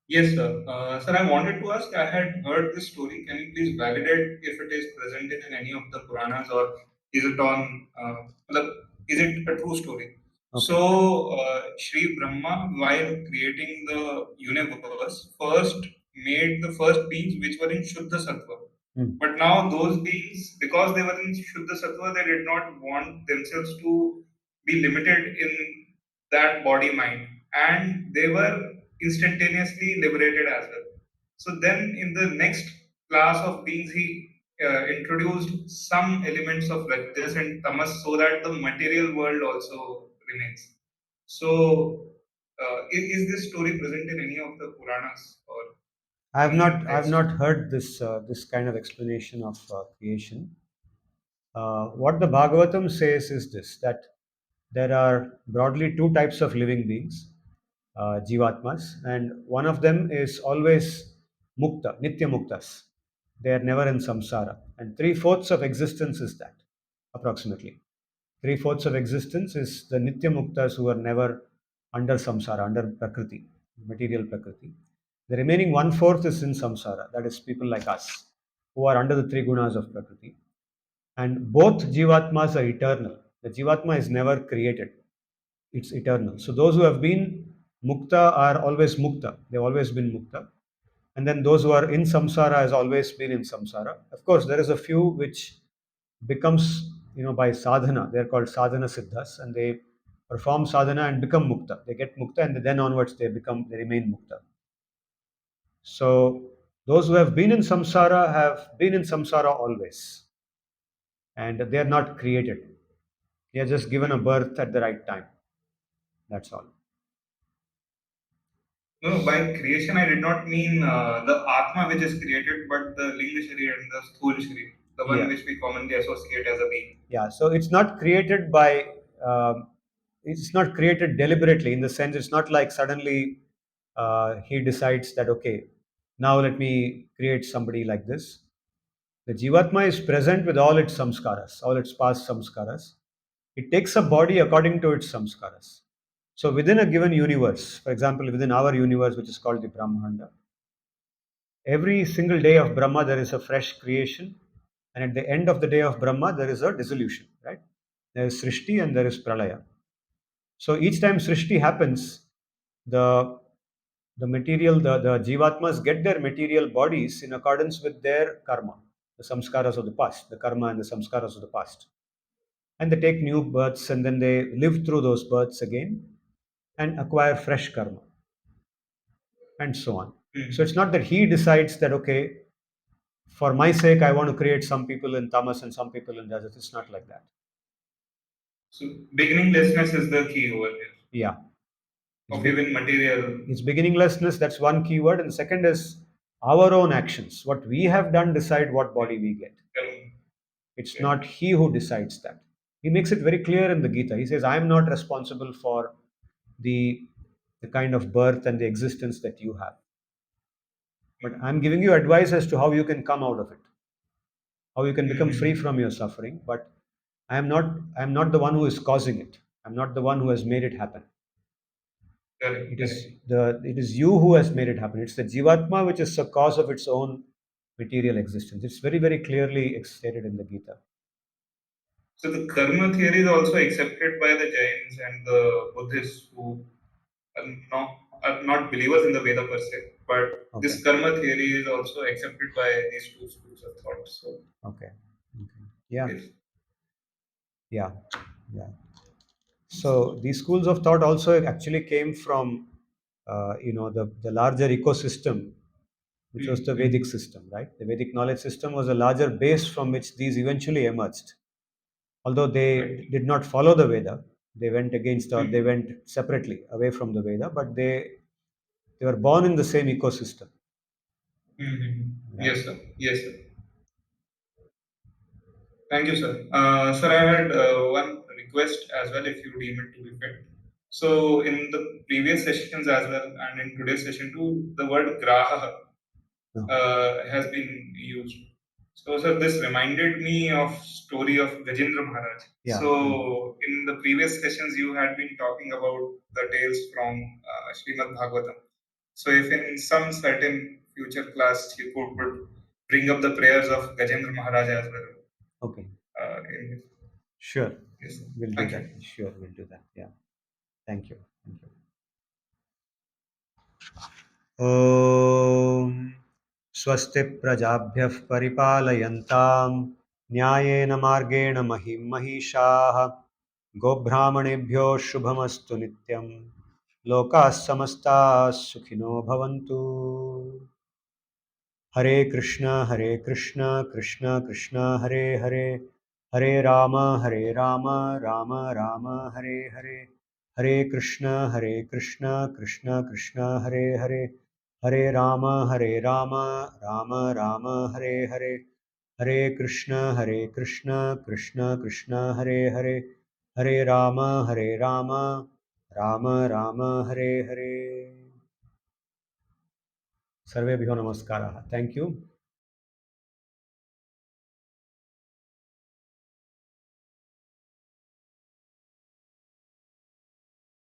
Yes, sir. Sir, I wanted to ask, I had heard this story. Can you please validate if it is presented in any of the Puranas, or is it is it a true story? Okay. So, Sri Brahma, while creating the universe, first made the first beings which were in Shuddha Sattva. Hmm. But now those beings, because they were in Shuddha Sattva, they did not want themselves to be limited in that body mind, and they were instantaneously liberated as well. So then, in the next class of beings, he introduced some elements of rajas and tamas so that the material world also remains. So, is this story present in any of the Puranas? Or in I've text. not heard this kind of explanation of creation. What the Bhagavatam says is this, that there are broadly two types of living beings, jivatmas, and one of them is always mukta, nitya muktas. They are never in samsara, and three-fourths of existence is that, approximately. Three-fourths of existence is the nitya muktas who are never under samsara, under prakriti, material prakriti. The remaining one-fourth is in samsara, that is people like us, who are under the three gunas of prakriti. And both jivatmas are eternal. The jivatma is never created, it's eternal. So those who have been mukta are always mukta, they've always been mukta. And then those who are in samsara has always been in samsara. Of course, there is a few which becomes, by sadhana, they're called sadhana siddhas, and they perform sadhana and become mukta. They get mukta, and then onwards they remain mukta. So those who have been in samsara have been in samsara always, and they are not created. They are just given a birth at the right time. That's all. No, no, by creation I did not mean the Atma which is created, but the Linga Sharir and the Sthul Sharir, the one Yeah. which we commonly associate as a being. Yeah. So it's not created by. It's not created deliberately, in the sense it's not like suddenly he decides that, okay, now let me create somebody like this. The jivatma is present with all its samskaras, all its past samskaras. It takes a body according to its samskaras. So within a given universe, for example, within our universe, which is called the Brahmanda, every single day of Brahma there is a fresh creation, and at the end of the day of Brahma there is a dissolution, right? There is Srishti and there is Pralaya. So each time Srishti happens, the the jivatmas get their material bodies in accordance with their karma, the samskaras of the past, the karma and the samskaras of the past. And they take new births, and then they live through those births again and acquire fresh karma, and so on. So it's not that he decides that, okay, for my sake, I want to create some people in tamas and some people in rajas. It's not like that. So beginninglessness is the key over here Yeah. It's, of be- even material. it's beginninglessness. That's one keyword. And the second is our own actions. What we have done decide what body we get. It's Yeah. not he who decides that. He makes it very clear in the Gita. He says, I am not responsible for the, the kind of birth and the existence that you have. But I'm giving you advice as to how you can come out of it, how you can become free from your suffering. But I'm not the one who is causing it. I'm not the one who has made it happen. Correct, It is correct. it is you who has made it happen. It's the jivatma which is the cause of its own material existence. It's very, very clearly stated in the Gita. So the karma theory is also accepted by the Jains and the Buddhists who are not believers in the Veda per se, but Okay. this karma theory is also accepted by these two schools of thought. So Okay. Okay. Yeah. yes. Yeah. Yeah. So these schools of thought also actually came from, the larger ecosystem, which was the Vedic system, right? The Vedic knowledge system was a larger base from which these eventually emerged. Although they Right. did not follow the Veda, they went against, or they went separately away from the Veda, but they were born in the same ecosystem. Right? Yes, sir. Yes, sir. Thank you, sir. Sir, I had one request as well, if you deem it to be fit. So, in the previous sessions as well, and in today's session too, the word graha No. has been used. So, sir, this reminded me of story of Gajendra Maharaj. Yeah. So, in the previous sessions, you had been talking about the tales from Srimad Bhagavatam. So, if in some certain future class you could bring up the prayers of Gajendra Maharaj as well. Okay. In his, Sure. yes, sir. We'll do Thank that. you. Sure, we'll do that. Yeah. Thank you. Thank you. ॐ स्वस्ति प्रजाभ्यः परिपालयन्तां न्यायेन मार्गेण महिं महिषाः गोब्राह्मणेभ्यो शुभमस्तु नित्यं लोकाः समस्ताः सुखिनो भवन्तु हरे Krishna Krishna Krishna Hare Hare Hare Ram Ram Ram Hare Hare Hare Krishna Krishna Krishna Hare Hare Hare Rama, Hare Rama, Rama Rama, Hare Hare, Hare Krishna, Krishna Krishna, Hare Hare, Hare Rama, Hare Rama, Rama Rama, Hare Hare. Sarvebhyo namaskaraः. Thank you.